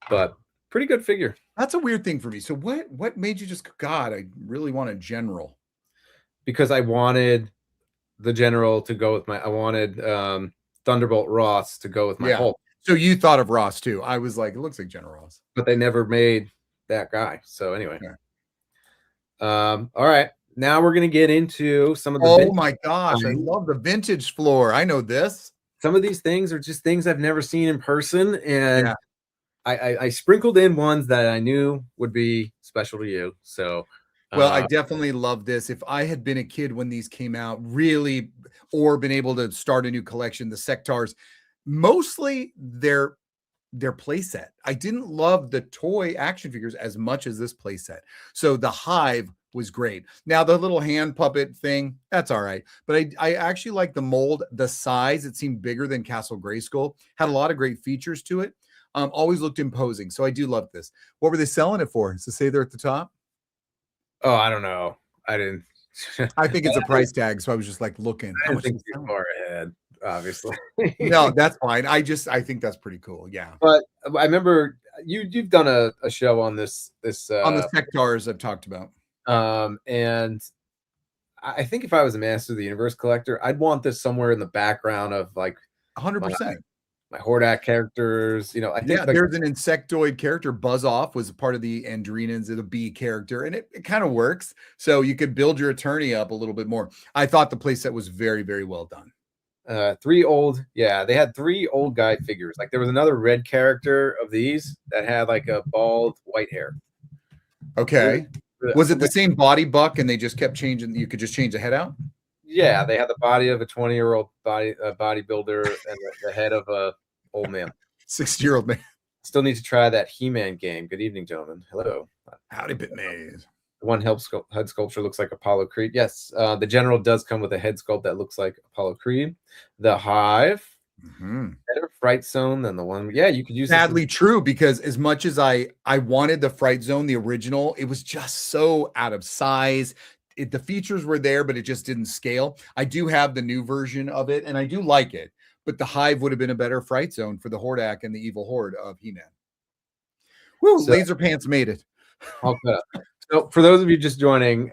But pretty good figure. That's a weird thing for me. So what made you just God, I really want a general? Because I wanted the general to go with I wanted Thunderbolt Ross to go with my Hulk. So you thought of Ross too. I was like, it looks like General Ross. But they never made that guy. So anyway. Okay. All right. Now we're gonna get into some of the Oh my gosh, I love the vintage floor. I know this. Some of these things are just things I've never seen in person, and I sprinkled in ones that I knew would be special to you. So well, I definitely love this. If I had been a kid when these came out, really, or been able to start a new collection, the Sectars, mostly their playset. I didn't love the toy action figures as much as this playset. So the Hive was great. Now the little hand puppet thing, that's all right. But I actually like the mold, the size. It seemed bigger than Castle Grayskull. Had a lot of great features to it. Always looked imposing. So I do love this. What were they selling it for? Does it say there at the top? Oh, I don't know. I didn't. I think it's a price tag. So I was just like looking. I didn't think too far ahead, obviously. No, that's fine. I think that's pretty cool. Yeah. But I remember you've done a show on this on the Sectars I've talked about. And I think if I was a Master of the Universe collector, I'd want this somewhere in the background of like 100%. My Hordak characters, I think there's an insectoid character. Buzz Off was a part of the Andrenans, the B character, and it kind of works. So you could build your attorney up a little bit more. I thought the playset was very, very well done. They had 3 old guy figures. Like there was another red character of these that had like a bald white hair. Okay. Was it the same body buck and they just kept changing? You could just change the head out? Yeah, they had the body of a 20-year-old bodybuilder and the head of a old man. 60-year-old man. Still need to try that He-Man game. Good evening, gentlemen. Hello. Howdy, Bitmaze. The one head sculpture looks like Apollo Creed. Yes, the general does come with a head sculpt that looks like Apollo Creed. The Hive, better Fright Zone than the one. Yeah, you could use. Sadly true, because as much as I wanted the Fright Zone, the original, it was just so out of size. The features were there, but it just didn't scale. I do have the new version of it, and I do like it. But the Hive would have been a better Fright Zone for the Hordak and the Evil Horde of He-Man. Woo! So, Laser Pants made it. Okay. So for those of you just joining,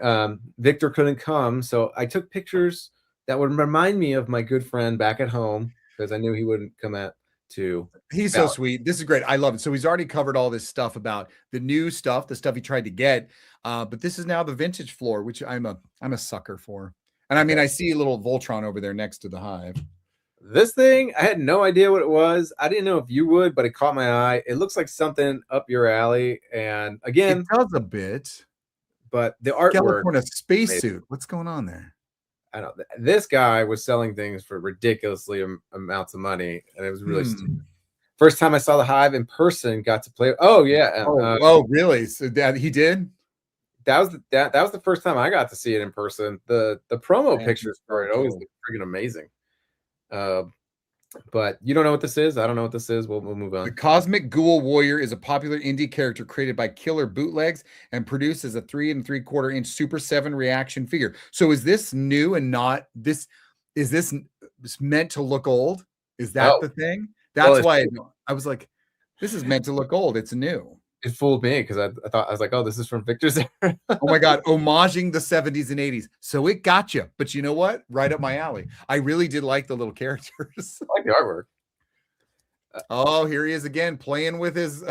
Victor couldn't come, so I took pictures that would remind me of my good friend back at home because I knew he wouldn't come out to. He's so sweet. This is great. I love it. So he's already covered all this stuff about the new stuff, the stuff he tried to get, but this is now the vintage floor, which I'm a sucker for. And I mean, I see a little Voltron over there next to the Hive. This thing, I had no idea what it was. I didn't know if you would, but it caught my eye. It looks like something up your alley. And again, it does a bit. But the artwork, in a spacesuit. What's going on there? I don't. This guy was selling things for ridiculously amounts of money, and it was really stupid. First time I saw the Hive in person, got to play. Oh yeah. Oh really? So that he did. That was the first time I got to see it in person. The promo pictures for it always look freaking amazing. But you don't know what this is. I don't know what this is. We'll move on. The Cosmic Ghoul Warrior is a popular indie character created by Killer Bootlegs and produced as a 3 3/4-inch Super 7 reaction figure. So is this new and not this? Is this meant to look old? Is that the thing? That's why I was like, this is meant to look old. It's new. It fooled me because I thought, I was like, oh, this is from Victor's era. Oh my God, homaging the 70s and 80s. So it got you. But you know what? Right up my alley. I really did like the little characters. I like the artwork. Oh, here he is again, playing with his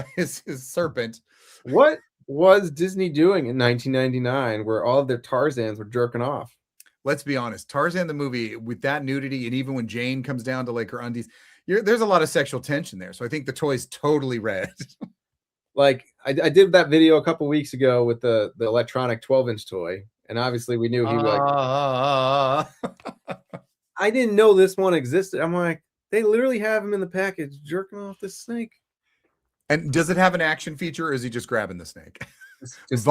serpent. What was Disney doing in 1999 where all of their Tarzans were jerking off? Let's be honest. Tarzan the movie, with that nudity, and even when Jane comes down to like her undies, there's a lot of sexual tension there. So I think the toy's totally red. Like I did that video a couple weeks ago with the electronic 12-inch toy, and obviously we knew he was like. I didn't know this one existed. I'm like, they literally have him in the package jerking off this snake. And does it have an action feature, or is he just grabbing the snake? Just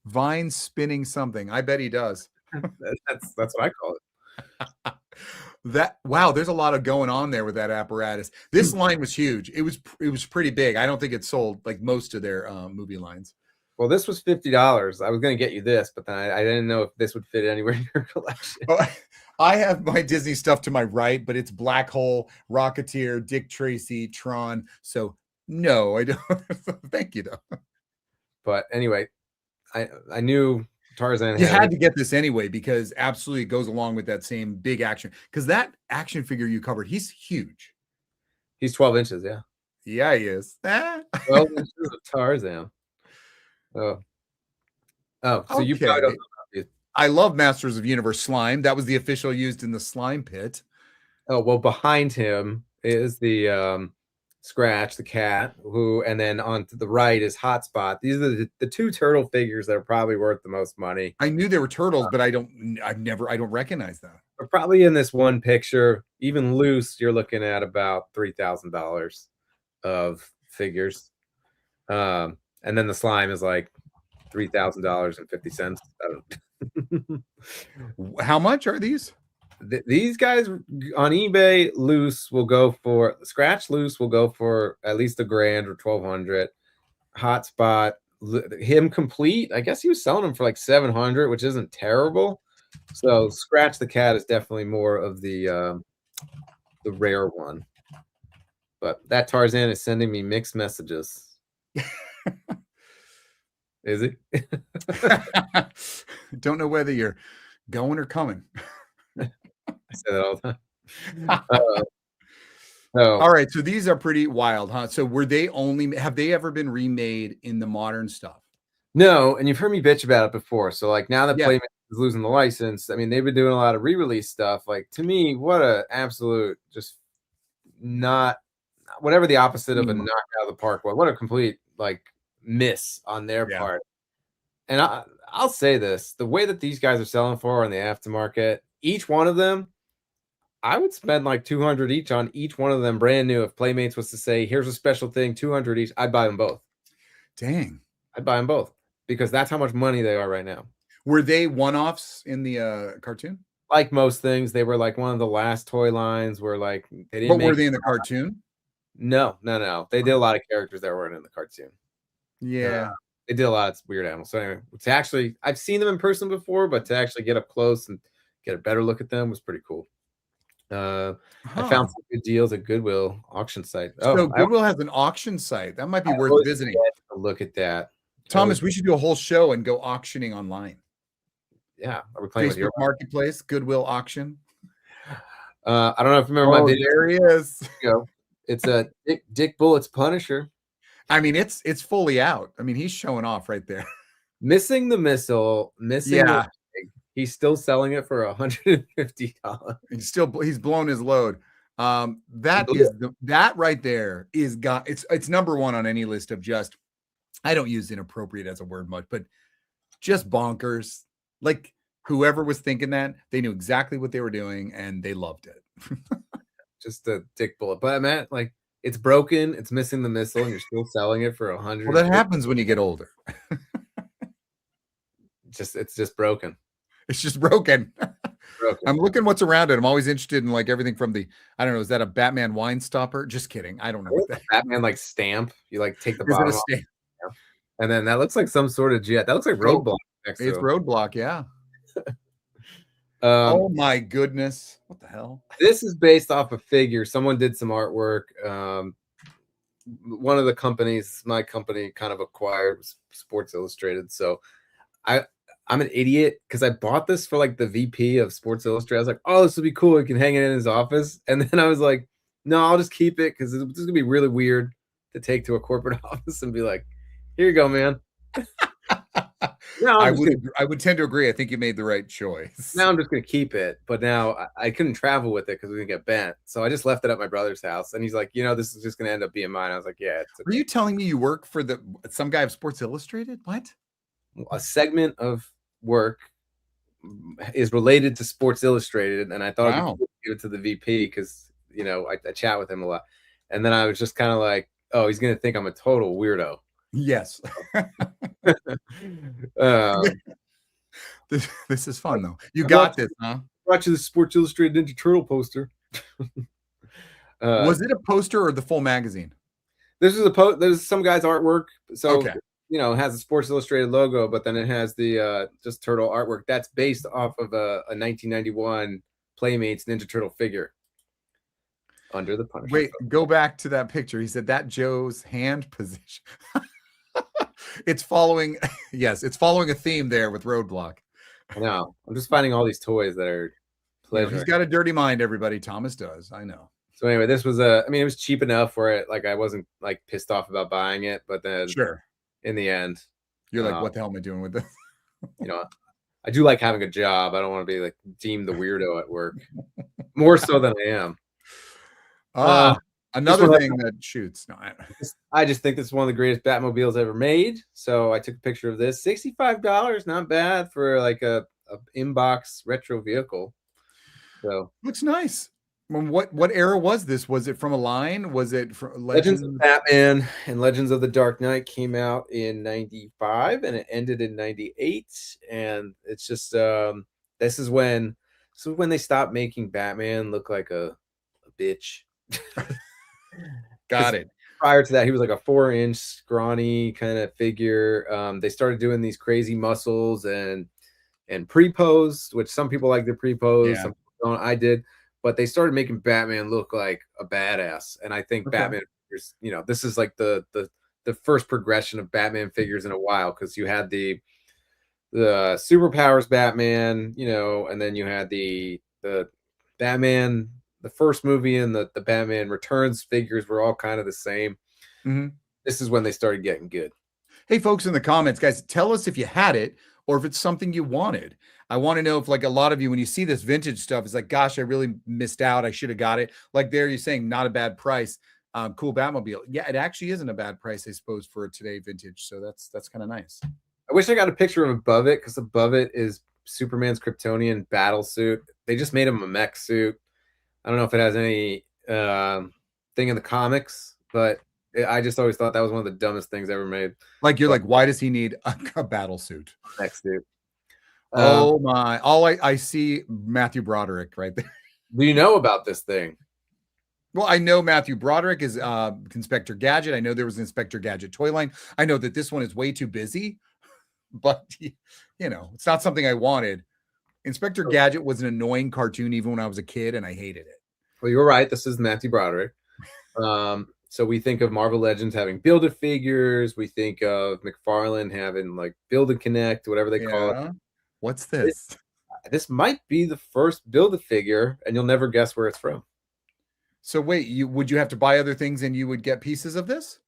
Vine spinning something. I bet he does. That's what I call it. Wow, there's a lot of going on there with that apparatus. This line was huge. It was pretty big. I don't think it sold like most of their movie lines. Well, this was $50. I was going to get you this, but then I didn't know if this would fit anywhere in your collection. I have my Disney stuff to my right, but it's Black Hole, Rocketeer, Dick Tracy, Tron. So no, I don't. Thank you though. But anyway, I knew Tarzan. You had to get this anyway because absolutely it goes along with that same big action. Because that action figure you covered, he's huge. He's 12 inches, yeah. Yeah, he is. 12 inches of Tarzan. So okay. You probably don't know. I love Masters of Universe slime. That was the official used in the slime pit. Oh, well, behind him is the Scratch, the cat, and then on to the right is Hotspot. These are the 2 turtle figures that are probably worth the most money. I knew they were turtles, but I don't recognize them. They're probably in this one picture, even loose, you're looking at about $3,000 of figures. And then the slime is like $3,050. How much are these? These guys on eBay loose will go for Scratch loose will go for at least $1,000 or $1,200. Hotspot, him complete, I guess he was selling them for like $700, which isn't terrible. So Scratch the cat is definitely more of the rare one. But that Tarzan is sending me mixed messages. Is he? Don't know whether you're going or coming. I say that all the time. All right, so these are pretty wild, huh? So have they ever been remade in the modern stuff? No, and you've heard me bitch about it before. So like now that Playmates is losing the license. I mean, they've been doing a lot of re-release stuff. Like, to me, what a absolute just not whatever the opposite of a knock out of the park was. What a complete like miss on their part. And I'll say this: the way that these guys are selling for in the aftermarket, each one of them, I would spend like 200 each on each one of them brand new. If Playmates was to say, "Here's a special thing, 200 each," I'd buy them both. Dang, I'd buy them both because that's how much money they are right now. Were they one-offs in the cartoon? Like most things, they were like one of the last toy lines where like they didn't. But were they in the cartoon? No. They did a lot of characters that weren't in the cartoon. Yeah. They did a lot of weird animals. So anyway, to actually, I've seen them in person before, but to actually get up close and get a better look at them was pretty cool. I found some good deals at Goodwill auction site. So Goodwill has an auction site. That might be worth visiting. Look at that. Thomas, we should do a whole show and go auctioning online. Yeah. Are we playing Facebook with your Marketplace, Goodwill auction? I don't know if you remember my video. There he is. It's a Dick Bullett's Punisher. I mean, it's fully out. I mean, he's showing off right there. Missing the missile, he's still selling it for $150. He's blown his load. That right there is it's number one on any list of just, I don't use inappropriate as a word much, but just bonkers. Like whoever was thinking that, they knew exactly what they were doing and they loved it. Just a Dick Bullet. But man, like it's broken, it's missing the missile, and you're still selling it for $100. Well, that happens when you get older. It's just broken. It's just broken. I'm looking what's around it. I'm always interested in like everything from I don't know, is that a Batman wine stopper? Just kidding. I don't know what that Batman like stamp. You like take the bottom off. And then that looks like some sort of jet. That looks like Roadblock. It's Roadblock, yeah. Oh my goodness. What the hell? This is based off a figure. Someone did some artwork. One of the companies my company kind of acquired was Sports Illustrated. So I'm an idiot because I bought this for like the VP of Sports Illustrated. I was like, oh, this would be cool. He can hang it in his office. And then I was like, no, I'll just keep it because this is going to be really weird to take to a corporate office and be like, here you go, man. I would tend to agree. I think you made the right choice. Now I'm just going to keep it. But now I couldn't travel with it because we didn't get bent. So I just left it at my brother's house. And he's like, this is just going to end up being mine. I was like, yeah. It's okay. Are you telling me you work for some guy of Sports Illustrated? What? A segment of work is related to Sports Illustrated. And I thought I could give it to the VP because, I chat with him a lot. And then I was just kind of like, oh, he's going to think I'm a total weirdo. Yes. This is fun though. You got this, huh? Brought you the Sports Illustrated Ninja Turtle poster. Was it a poster or the full magazine? This is there's some guy's artwork. So it has a Sports Illustrated logo, but then it has the just turtle artwork that's based off of a 1991 Playmates Ninja Turtle figure. Under the Punisher. Wait, go back to that picture. He said that Joe's hand position. It's following a theme there with Roadblock. I know. I'm just finding all these toys that are pleasure. He's got a dirty mind, everybody. Thomas does. I know. So anyway, this was it was cheap enough where it like I wasn't like pissed off about buying it, but then in the end, you're like, what the hell am I doing with this? I do like having a job. I don't want to be like deemed the weirdo at work. More so than I am. Another thing that shoots. No, I just think this is one of the greatest Batmobiles ever made. So I took a picture of this. $65, not bad for like a inbox retro vehicle. So looks nice. What era was this? Was it from a line? Was it from Legends of Batman and Legends of the Dark Knight came out in 95 and it ended in 98. And it's just this is when they stopped making Batman look like a bitch. Got it. Prior to that, he was like a 4-inch scrawny kind of figure. They started doing these crazy muscles and pre-pose, which some people like the pre-pose, some people don't. I did, but they started making Batman look like a badass. And I think Batman figures, this is like the first progression of Batman figures in a while, because you had the superpowers Batman, and then you had the Batman. The first movie and the Batman Returns figures were all kind of the same. Mm-hmm. This is when they started getting good. Hey, folks in the comments, guys, tell us if you had it or if it's something you wanted. I want to know if, like, a lot of you, when you see this vintage stuff, it's like, gosh, I really missed out. I should have got it. Like there, you're saying not a bad price. Cool Batmobile. Yeah, it actually isn't a bad price, I suppose, for today vintage. So that's kind of nice. I wish I got a picture of above it, because above it is Superman's Kryptonian battle suit. They just made him a mech suit. I don't know if it has any thing in the comics, but I just always thought that was one of the dumbest things ever made. Like you're like, why does he need a battle suit? Mech suit. Oh my! All I see Matthew Broderick right there. Do you know about this thing? Well, I know Matthew Broderick is Inspector Gadget. I know there was an Inspector Gadget toy line. I know that this one is way too busy, but it's not something I wanted. Inspector Gadget was an annoying cartoon even when I was a kid, and I hated it. Well, you were right. This is Matthew Broderick. So we think of Marvel Legends having Build-A-Figures. We think of McFarlane having like Build-A-Connect, whatever they call it. What's this? This might be the first Build-A-Figure, and you'll never guess where it's from. So wait, would you have to buy other things and you would get pieces of this?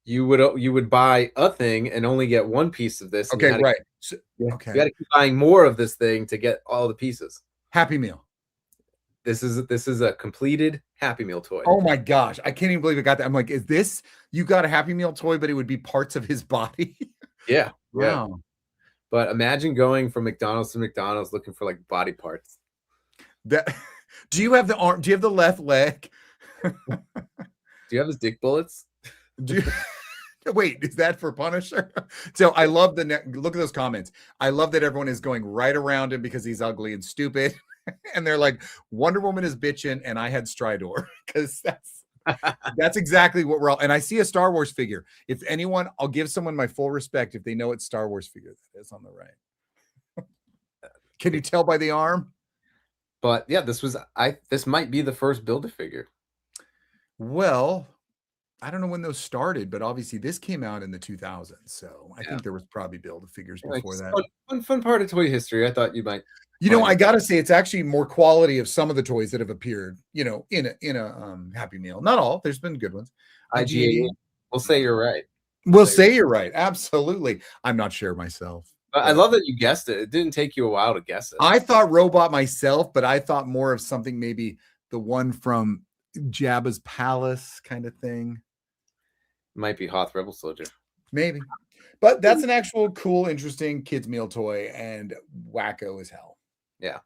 You would buy a thing and only get one piece of this. Okay, right. Okay. You got to keep buying more of this thing to get all the pieces. Happy Meal. This is a completed Happy Meal toy. Oh my gosh. I can't even believe I got that. I'm like, is this, you got a Happy Meal toy, but it would be parts of his body? Yeah. Wow. Yeah. But imagine going from McDonald's to McDonald's looking for like body parts. Do you have the arm? Do you have the left leg? Do you have his dick bullets? Wait, is that for Punisher? So I love look at those comments. I love that everyone is going right around him because he's ugly and stupid. And they're like, Wonder Woman is bitching, and I had Stridor, because that's exactly what we're all. And I see a Star Wars figure. If anyone, I'll give someone my full respect if they know what Star Wars figure that is on the right. Can you tell by the arm? But yeah, this might be the first Build-A-Figure. Well, I don't know when those started, but obviously this came out in the 2000s. So I think there was probably Build-A-Figures before that. Fun part of toy history. I thought you might. I gotta say, it's actually more quality of some of the toys that have appeared, in a Happy Meal. Not all. There's been good ones. IGA. We'll say you're right. We'll say you're right. Absolutely. I'm not sure myself. But I love that you guessed it. It didn't take you a while to guess it. I thought Robot myself, but I thought more of something, maybe the one from Jabba's Palace kind of thing. Might be Hoth Rebel Soldier. Maybe. But that's an actual cool, interesting kids meal toy, and wacko as hell. Yeah.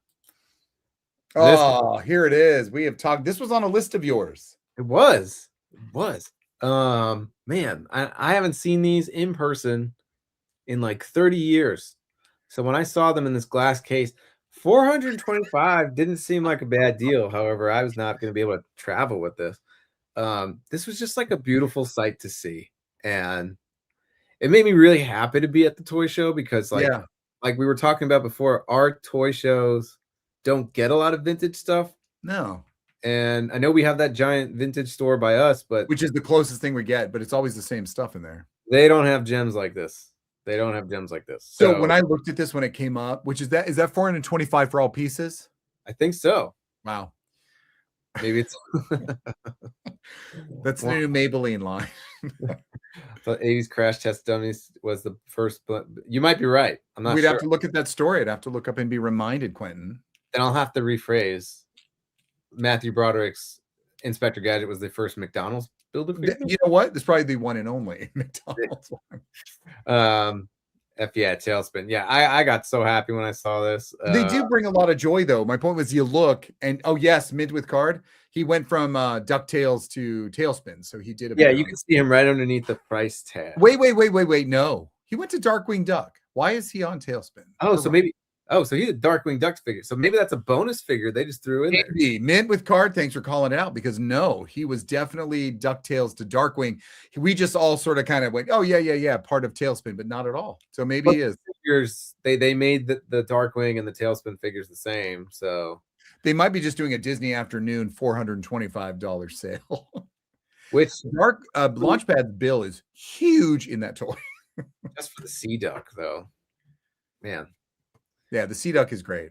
Oh, here it is. We have talked. This was on a list of yours. It was. Man, I haven't seen these in person in like 30 years. So when I saw them in this glass case, $425 didn't seem like a bad deal. However, I was not going to be able to travel with this. This was just like a beautiful sight to see. And it made me really happy to be at the toy show, because like we were talking about before, our toy shows don't get a lot of vintage stuff. No. And I know we have that giant vintage store by us, but which is the closest thing we get, but it's always the same stuff in there. They don't have gems like this. So when I looked at this when it came up, is that $425 for all pieces? I think so. Wow. Maybe it's that's the new Maybelline line. The 80s Crash Test Dummies was the first, but you might be right. I'm not sure. We'd have to look at that story. I'd have to look up and be reminded, Quentin. Then I'll have to rephrase. Matthew Broderick's Inspector Gadget was the first McDonald's Build-A-Figure. You know what? It's probably the one and only McDonald's one. Tailspin. Yeah, I got so happy when I saw this. They do bring a lot of joy, though. My point was, you look and Mint with card. He went from DuckTales to Tailspin, so he did. You can see him right underneath the price tag. Wait. No, he went to Darkwing Duck. Why is he on Tailspin? So he's a Darkwing Duck figure. So maybe that's a bonus figure they just threw in there. Mint with card. Thanks for calling it out, because no, he was definitely DuckTales to Darkwing. We just all sort of kind of went, oh yeah, part of Tailspin, but not at all. So maybe he is. Figures, they made the Darkwing and the Tailspin figures the same. So they might be just doing a Disney afternoon $425 sale. Which Launchpad's bill is huge in that toy. Just for the Sea Duck, though. Man. Yeah, the Sea Duck is great.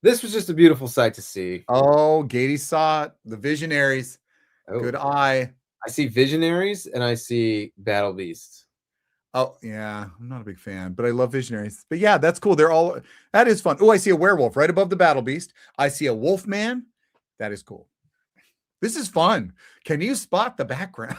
This was just a beautiful sight to see. Oh, Gatey saw it. The Visionaries. Oh. Good eye. I see Visionaries and I see Battle Beasts. Oh yeah, I'm not a big fan, but I love Visionaries. But yeah, that's cool. That is fun. Oh, I see a werewolf right above the battle beast. I see a wolf man. That is cool. This is fun. Can you spot the background?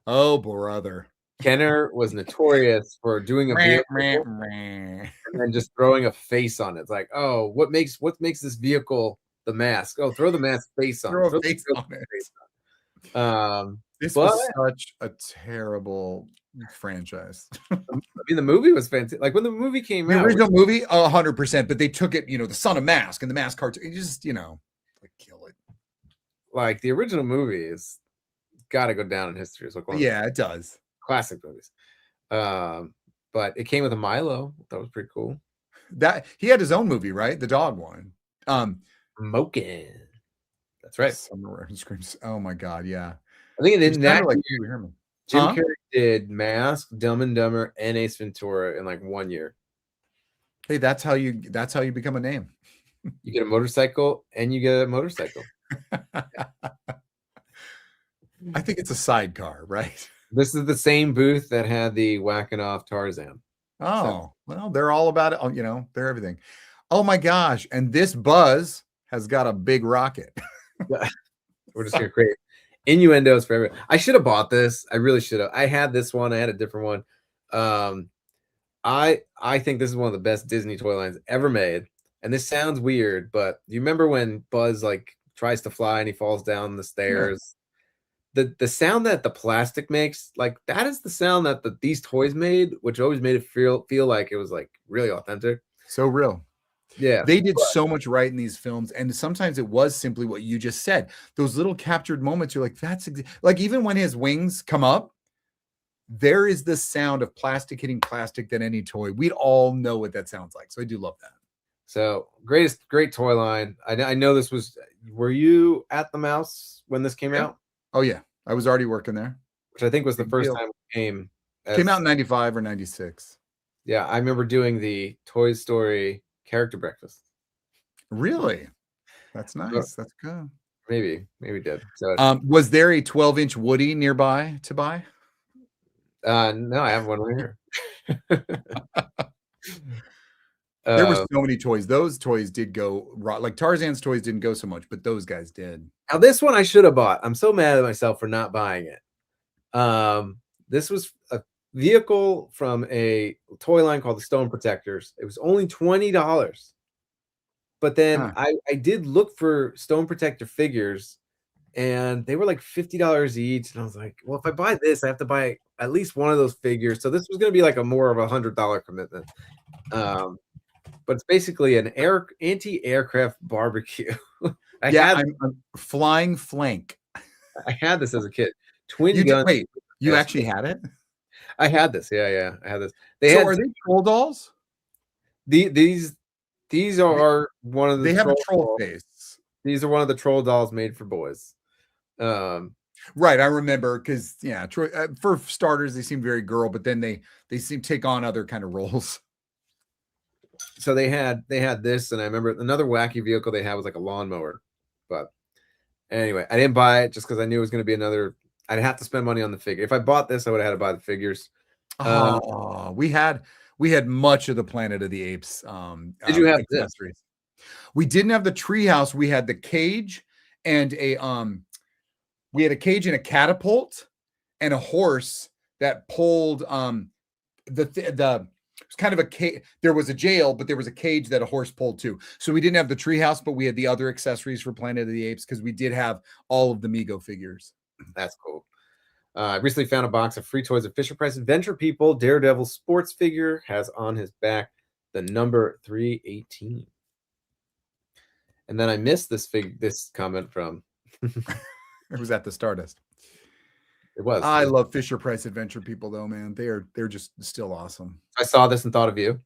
Oh brother. Kenner was notorious for doing a vehicle Meh. and then just throwing a face on it. It's like, oh, what makes this vehicle the mask? Oh, throw the mask face on it. Throw a Throw the face vehicle on it. face on it. This But was such a terrible franchise. I mean, the movie was fantastic. Like when the movie came The out, original movie, 100%, but they took it, the Son of Mask and the Mask cartoon. It just, like kill it. like the original movie is got to go down in history as like one of Yeah, it does. classic movies. But it came with a Milo. That was pretty cool. That he had his own movie, right? The dog one. Moken. That's right. Somewhere he screams. Oh my god, yeah. I think It's in that like year, Pee-wee Herman. Jim Carrey did Mask, Dumb and Dumber, and Ace Ventura in like 1 year. Hey, that's how you become a name. You get a motorcycle and you get a motorcycle. I think it's a sidecar, right? This is the same booth that had the whacking off Tarzan. Oh, well, they're all about it. Oh, they're everything. Oh my gosh. And this Buzz has got a big rocket. We're just gonna create innuendos for everyone. I should have bought this. I really should have. I had this one. I had a different one. I think this is one of the best Disney toy lines ever made. And this sounds weird, but you remember when Buzz like tries to fly and he falls down the stairs? Yeah. The sound that the plastic makes, like that is the sound that these toys made, which always made it feel like it was like really authentic. So real. Yeah. They did so much right in these films. And sometimes it was simply what you just said. Those little captured moments, you're like, that's like even when his wings come up, there is the sound of plastic hitting plastic than any toy. We'd all know what that sounds like. So I do love that. So great toy line. I know this was, were you at the Mouse when this came out? Oh yeah. I was already working there. Which I think was the first time it came out in 95 or 96. Yeah. I remember doing the Toy Story character breakfast. Really? That's nice. That's good. Maybe did. So was there a 12-inch Woody nearby to buy? No, I have one right here. There were so many toys. Those toys did go like Tarzan's toys didn't go so much, but those guys did. Now this one I should have bought. I'm so mad at myself for not buying it. This was a vehicle from a toy line called the Stone Protectors. It was only $20. But then I did look for Stone Protector figures and they were like $50 each. And I was like, well, if I buy this, I have to buy at least one of those figures. So this was going to be like more of $100 commitment. But it's basically an anti-aircraft barbecue. I had flying flank. I had this as a kid. Twin gun. Wait, you actually had it? I had this. Yeah. I had this. Are they troll dolls? These are one of the. They have a troll face. These are one of the troll dolls made for boys. Right, I remember because for starters they seem very girl, but then they seem to take on other kind of roles. So they had this, and I remember another wacky vehicle they had was like a lawnmower. But anyway, I didn't buy it just because I knew it was going to be another. I'd have to spend money on the figure. If I bought this, I would have had to buy the figures. We had much of the Planet of the Apes. Did you have accessories? This? We didn't have the treehouse. We had the cage and we had a cage and a catapult and a horse that pulled it was kind of a cage. There was a jail, but there was a cage that a horse pulled too. So we didn't have the treehouse, but we had the other accessories for Planet of the Apes because we did have all of the Mego figures. That's cool. I recently found a box of free toys at Fisher Price Adventure People. Daredevil sports figure has on his back the number 318. And then I missed this comment from. It was at the Stardust. It was. I love Fisher Price Adventure People though, man. They're just still awesome. I saw this and thought of you.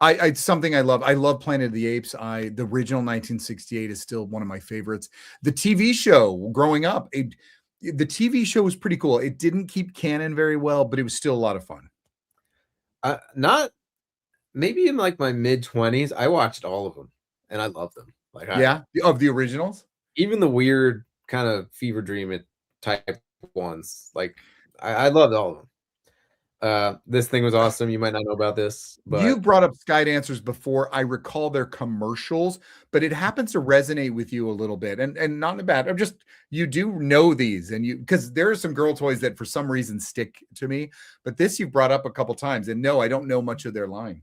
It's something I love. I love Planet of the Apes. The original 1968 is still one of my favorites. The TV show growing up, the TV show was pretty cool. It didn't keep canon very well, but it was still a lot of fun. Not maybe in like my mid-20s, I watched all of them and I loved them. Like of the originals, even the weird kind of fever dream type ones. Like I loved all of them. This thing was awesome. You might not know about this, You but brought up Sky Dancers before. I recall their commercials, but it happens to resonate with you a little bit, and not in a bad. I'm just you do know these, and you because there are some girl toys that for some reason stick to me, but this you brought up a couple times, and no, I don't know much of their line.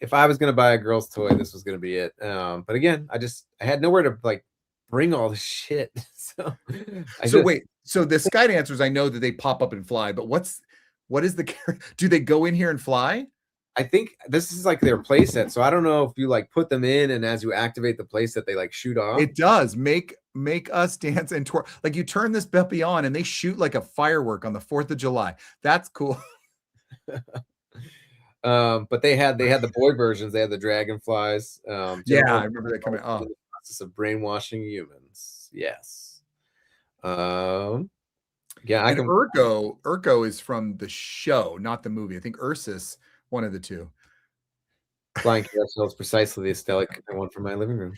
if I was gonna buy a girl's toy, this was gonna be it. But again, I had nowhere to like bring all this shit. So Wait, so the Sky Dancers, I know that they pop up and fly, but what is the do they go in here and fly? I think this is like their playset. So I don't know if you like put them in and as you activate the playset, they like shoot off. It does make us dance and twerk. Like you turn this puppy on and they shoot like a firework on the 4th of July. That's cool. But they had the boy versions. They had the dragonflies. Yeah, I remember that coming. Oh, the process of brainwashing humans. Yes. Yeah, and Urko is from the show, not the movie. I think Ursus, one of the two. Flying carousel is precisely the aesthetic I want for my living room.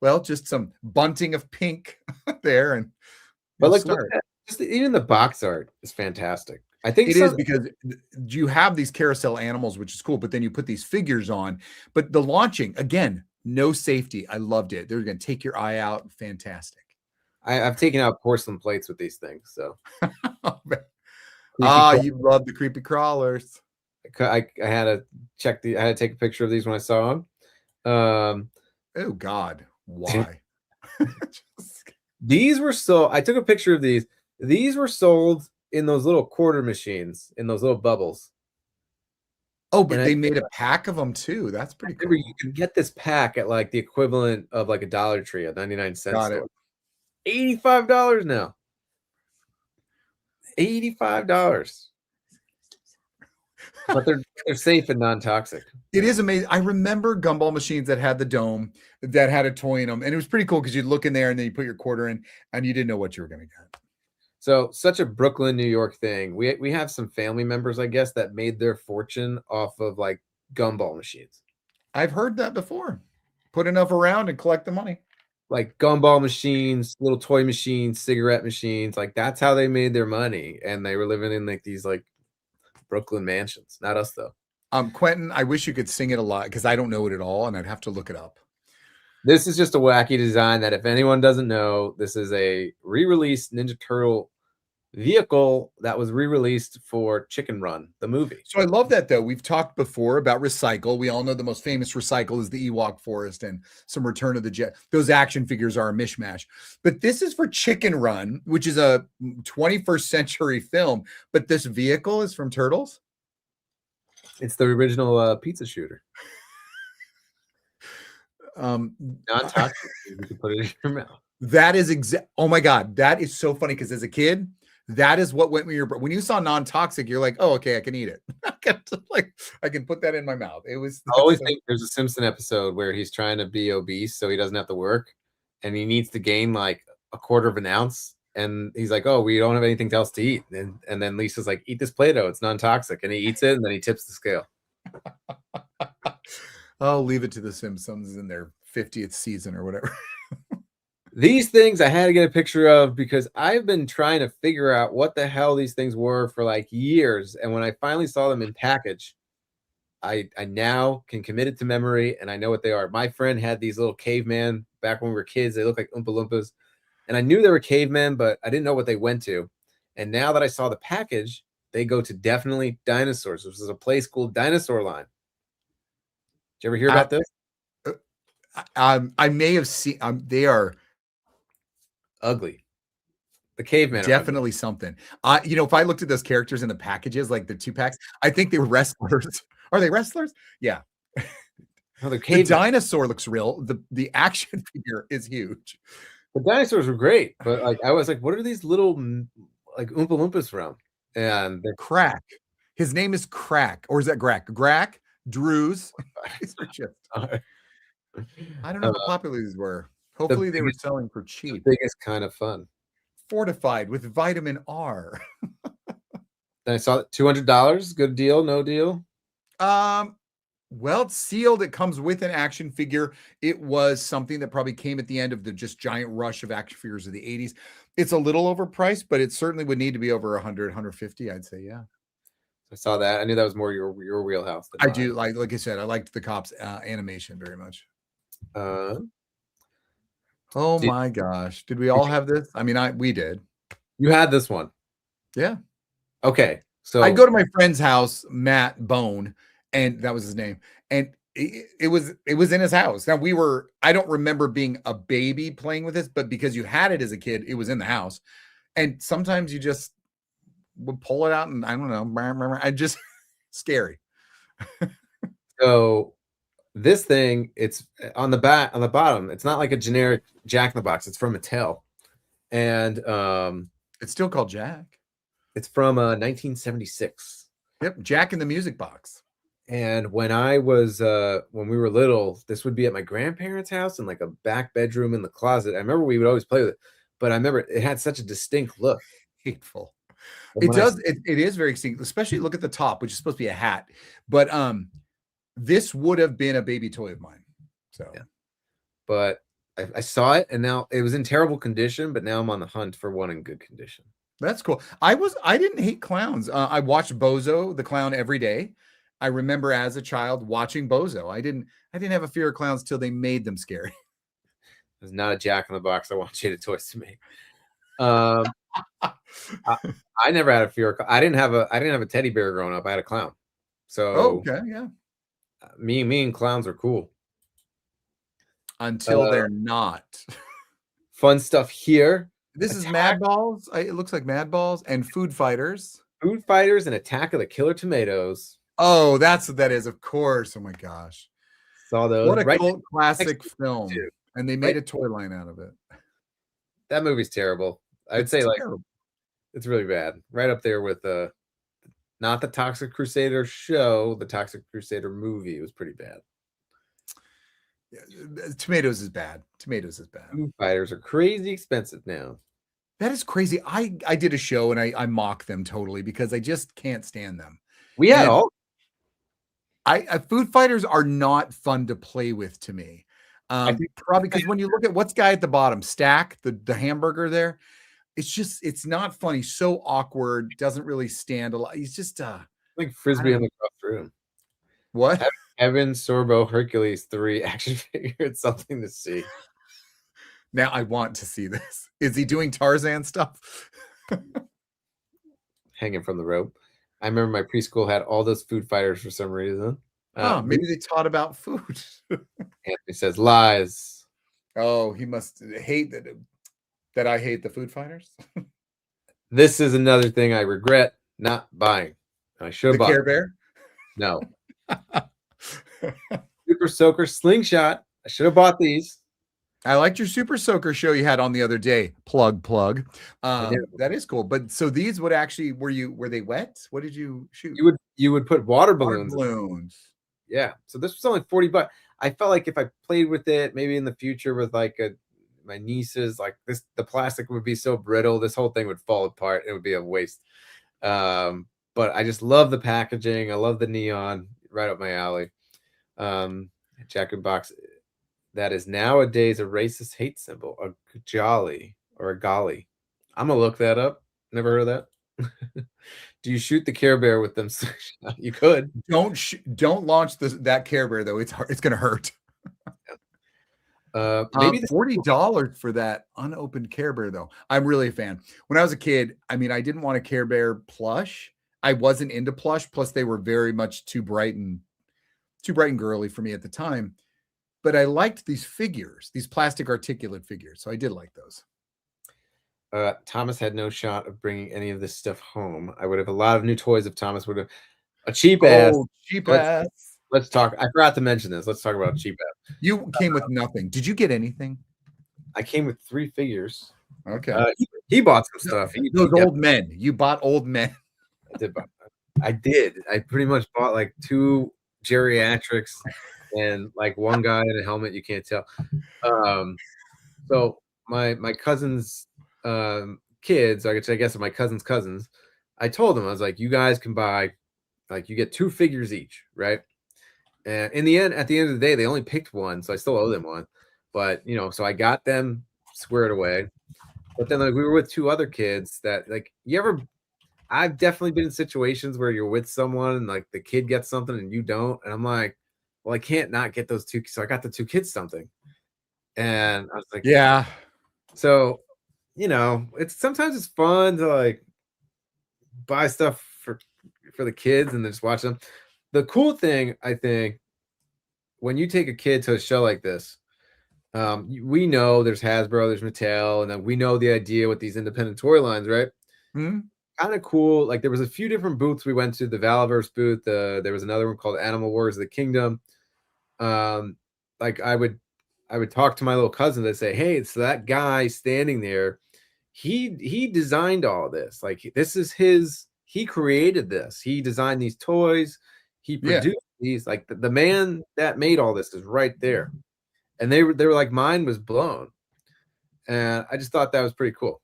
Well, just some bunting of pink there, and but like just even the box art is fantastic. I think it is because you have these carousel animals, which is cool, but then you put these figures on. But the launching, again, no safety. I loved it. They're going to take your eye out. Fantastic. I've taken out porcelain plates with these things. So, you love the creepy crawlers. I had to I had to take a picture of these when I saw them. Oh God, why? These were I took a picture of these. These were sold in those little quarter machines, in those little bubbles. Oh, but they made a pack of them too. That's pretty cool. You can get this pack at like the equivalent of like a Dollar Tree, a 99-cent store. $85 now. $85. But they're safe and non-toxic. It is amazing. I remember gumball machines that had the dome that had a toy in them, and it was pretty cool because you'd look in there and then you put your quarter in, and you didn't know what you were going to get. So such a Brooklyn, New York thing. We have some family members, I guess, that made their fortune off of like gumball machines. I've heard that before. Put enough around and collect the money. Like gumball machines, little toy machines, cigarette machines. Like that's how they made their money, and they were living in like these like Brooklyn mansions. Not us though. Quentin, I wish you could sing it a lot because I don't know it at all, and I'd have to look it up. This is just a wacky design that if anyone doesn't know, this is a re-released Ninja Turtle vehicle that was re-released for Chicken Run, the movie. So I love that though. We've talked before about recycle. We all know the most famous recycle is the Ewok Forest and some Return of the Jet. Those action figures are a mishmash. But this is for Chicken Run, which is a 21st century film. But this vehicle is from Turtles? It's the original pizza shooter. Non-toxic. You can put it in your mouth. That is oh my God, that is so funny because as a kid, that is what went with your when you saw non-toxic, you're like, oh, okay, I can eat it. I can put that in my mouth. It was. I always think there's a Simpson episode where he's trying to be obese so he doesn't have to work, and he needs to gain like a quarter of an ounce, and he's like, oh, we don't have anything else to eat, and then Lisa's like, eat this Play-Doh, it's non-toxic, and he eats it, and then he tips the scale. I'll leave it to the Simpsons in their 50th season or whatever. These things I had to get a picture of because I've been trying to figure out what the hell these things were for like years. And when I finally saw them in package, I now can commit it to memory and I know what they are. My friend had these little cavemen back when we were kids. They look like Oompa Loompas. And I knew they were cavemen, but I didn't know what they went to. And now that I saw the package, they go to Definitely Dinosaurs, which is a Play School dinosaur line. Did you ever hear about this? I may have seen. They are ugly. The cavemen definitely something. If I looked at those characters in the packages, like the 2-packs, I think they were wrestlers. Are they wrestlers? Yeah. No, the dinosaur looks real. The action figure is huge. The dinosaurs were great, but like I was like, what are these little like Oompa Loompas from? And they're Crack. His name is Crack, or is that Grack? Grack, Drews. I don't know how popular these were. Hopefully they were selling for cheap. The biggest kind of fun. Fortified with vitamin R. Then I saw $200. Good deal, no deal? Well, it's sealed. It comes with an action figure. It was something that probably came at the end of the just giant rush of action figures of the 80s. It's a little overpriced, but it certainly would need to be over 100, 150, I'd say, yeah. I saw that. I knew that was more your wheelhouse than I mine. do like I said, I liked the Cops animation very much. Uh, Oh did, my gosh. Did we all have this? I mean, we did. you had this one. Yeah. Okay. So I'd go to my friend's house, Matt Bone, and that was his name. And it was in his house. Now I don't remember being a baby playing with this, but because you had it as a kid, it was in the house. And sometimes you just would pull it out and I don't know, I just scary. So this thing, it's on the bottom. It's not like a generic Jack in the Box. It's from Mattel, and It's still called Jack. it's from 1976. Yep, Jack in the Music Box. And when I was when we were little, this would be at my grandparents' house in like a back bedroom in the closet. I remember we would always play with it, but I remember it had such a distinct look. Hateful. And It when I- does. It is very distinct, especially look at the top, which is supposed to be a hat. But this would have been a baby toy of mine. So Yeah. But I saw it, and now it was in terrible condition. But now I'm on the hunt for one in good condition. that's cool. I didn't hate clowns. I watched Bozo the Clown every day. I remember as a child watching Bozo. I didn't have a fear of clowns till they made them scary. It's not a Jack in the Box I want Jada Toys to make. I never had a fear. I didn't have a teddy bear growing up. I had a clown. So Okay, yeah. me and clowns are cool. Until they're not. Fun stuff here. This is Mad Balls. It looks like Mad Balls and Food Fighters. Food Fighters and Attack of the Killer Tomatoes. Oh, that's what that is. Of course. Oh my gosh. Saw those. What a right cult classic film. too. And they made a toy line out of it. That movie's terrible. I'd It's say terrible. it's really bad. Right up there with not the Toxic Crusader show, the Toxic Crusader movie was pretty bad. Tomatoes is bad. Tomatoes is bad. Food Fighters are crazy expensive now. That is crazy. I did a show and I mock them totally because I just can't stand them. We had And all. Food Fighters are not fun to play with to me. Probably because when you look at what's guy at the bottom, Stack, the hamburger there, it's not funny. So awkward. Doesn't really stand a lot. He's just Like Frisbee in the cross room. what? Evan Sorbo Hercules 3 action figure. It's something to see. Now I want to see this. Is he doing Tarzan stuff? Hanging from the rope. I remember my preschool had all those Food Fighters for some reason. Maybe they taught about food. Anthony says lies. Oh, he must hate that I hate the Food Fighters. This is another thing I regret not buying. I should The have bought. Care Bear. No. Super Soaker Slingshot. I should have bought these. I liked your Super Soaker show you had on the other day. Plug. did. That is cool. But so these would actually were they wet? What did you shoot? You would put water Water balloons. balloons. Yeah. So this was only $40. I felt like if I played with it, maybe in the future with like my nieces, like this, the plastic would be so brittle, this whole thing would fall apart. It would be a waste. But I just love the packaging. I love the neon, right up my alley. Jack in Box. That is nowadays a racist hate symbol, a jolly or a golly. I'm gonna look that up. Never heard of that. Do you shoot the Care Bear with them? You could. Don't launch that Care Bear though. It's gonna hurt. Maybe $40 for that unopened Care Bear though. I'm really a fan. When I was a kid, I mean, I didn't want a Care Bear plush. I wasn't into plush. Plus, they were very much too bright and girly for me at the time. But I liked these figures, these plastic articulate figures. So I did like those. Thomas had no shot of bringing any of this stuff home. I would have a lot of new toys if Thomas would have a cheap ass. Cheap ass. Let's talk. I forgot to mention this. Let's talk about cheap ass. You came with nothing. Did you get anything? I came with 3 figures. Okay. He bought some stuff. Those old men. You bought old men. I did. I pretty much bought like 2 geriatrics and like one guy in a helmet. You can't tell. So my cousin's kids, I guess my cousin's cousins, I told them, I was like, you guys can buy, like, you get 2 figures each, right? And at the end of the day, they only picked one, so I still owe them one. But so I got them squared away. But then like we were with 2 other kids that like you ever I've definitely been in situations where you're with someone and like the kid gets something and you don't, and I'm like, well, I can't not get those two. So I got the two kids something, and I was like, Yeah. so it's sometimes it's fun to like buy stuff for the kids and then just watch them. The cool thing, I think, when you take a kid to a show like this, we know there's Hasbro, there's Mattel, and then we know the idea with these independent toy lines, right? Hmm. Kind of cool. Like there was a few different booths we went to. The Valaverse booth. There was another one called Animal Wars of the Kingdom. Like I would talk to my little cousins. I'd say, "Hey, it's that guy standing there. He designed all this. Like this is his. He created this. He designed these toys. He Yeah. produced these. Like the man that made all this is right there." And they were like, mine was blown, and I just thought that was pretty cool.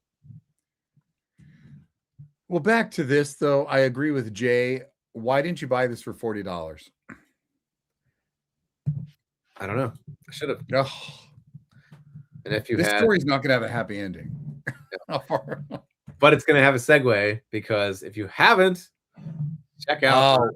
Well, back to this though, I agree with Jay. Why didn't you buy this for $40? I don't know. I should have. Oh, And if you this had, story's not going to have a happy ending. but it's going to have a segue because if you haven't, check out. Oh,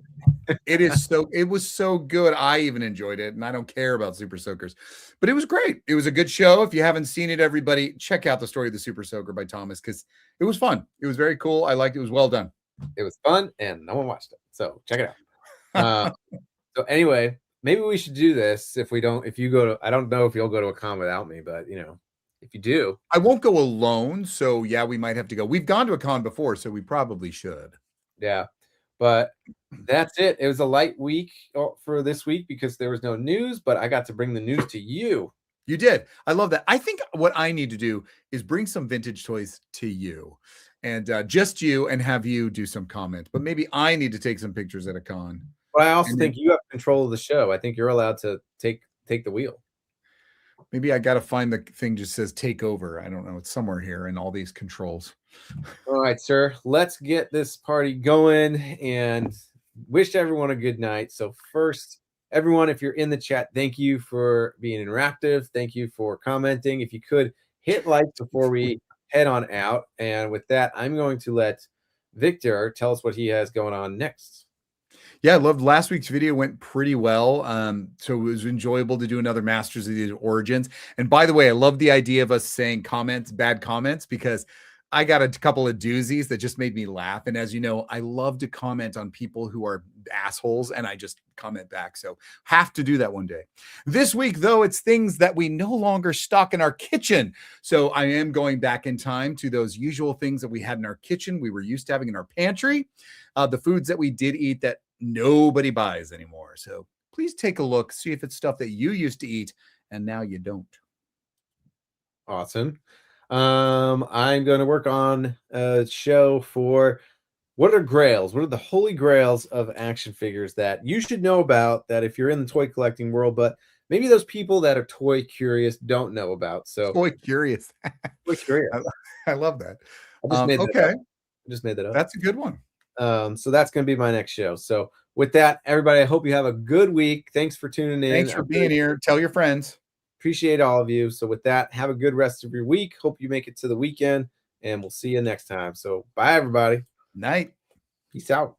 it was so good. I even enjoyed it, and I don't care about Super Soakers, but it was great. It was a good show. If you haven't seen it, everybody check out the story of the Super Soaker by Thomas because it was fun. It was very cool. I liked it. It was well done. It was fun, and no one watched it, so check it out. So anyway, maybe we should do this if you go to. I don't know if you'll go to a con without me, but if you do, I won't go alone. So yeah, we might have to go. We've gone to a con before, so we probably should. Yeah. But that's it. It was a light week for this week because there was no news, but I got to bring the news to you. You did. I love that. I think what I need to do is bring some vintage toys to you and just you and have you do some comment. But maybe I need to take some pictures at a con. But I also think you have control of the show. I think you're allowed to take the wheel. Maybe I got to find the thing just says take over. I don't know. It's somewhere here in all these controls. All right, sir. Let's get this party going and wish everyone a good night. So first, everyone, if you're in the chat, thank you for being interactive. Thank you for commenting. If you could hit like before we head on out. And with that, I'm going to let Victor tell us what he has going on next. Yeah, I loved last week's video. Went pretty well. So it was enjoyable to do another Masters of the Origins. And by the way, I love the idea of us saying bad comments, because I got a couple of doozies that just made me laugh. And as you know, I love to comment on people who are assholes, and I just comment back. So have to do that one day. This week, though, it's things that we no longer stock in our kitchen. So I am going back in time to those usual things that we had in our kitchen, we were used to having in our pantry, the foods that we did eat that nobody buys anymore. So please take a look, see if it's stuff that you used to eat and now you don't. Awesome. I'm going to work on a show for what are grails? What are the holy grails of action figures that you should know about, that if you're in the toy collecting world, but maybe those people that are toy curious don't know about. So toy curious. Toy curious. I love that. I just made that up. That's a good one. So that's going to be my next show. So with that, everybody, I hope you have a good week. Thanks for tuning in. Thanks for being here. Tell your friends. Appreciate all of you. So with that, have a good rest of your week. Hope you make it to the weekend, and we'll see you next time. So bye, everybody. Night. Peace out.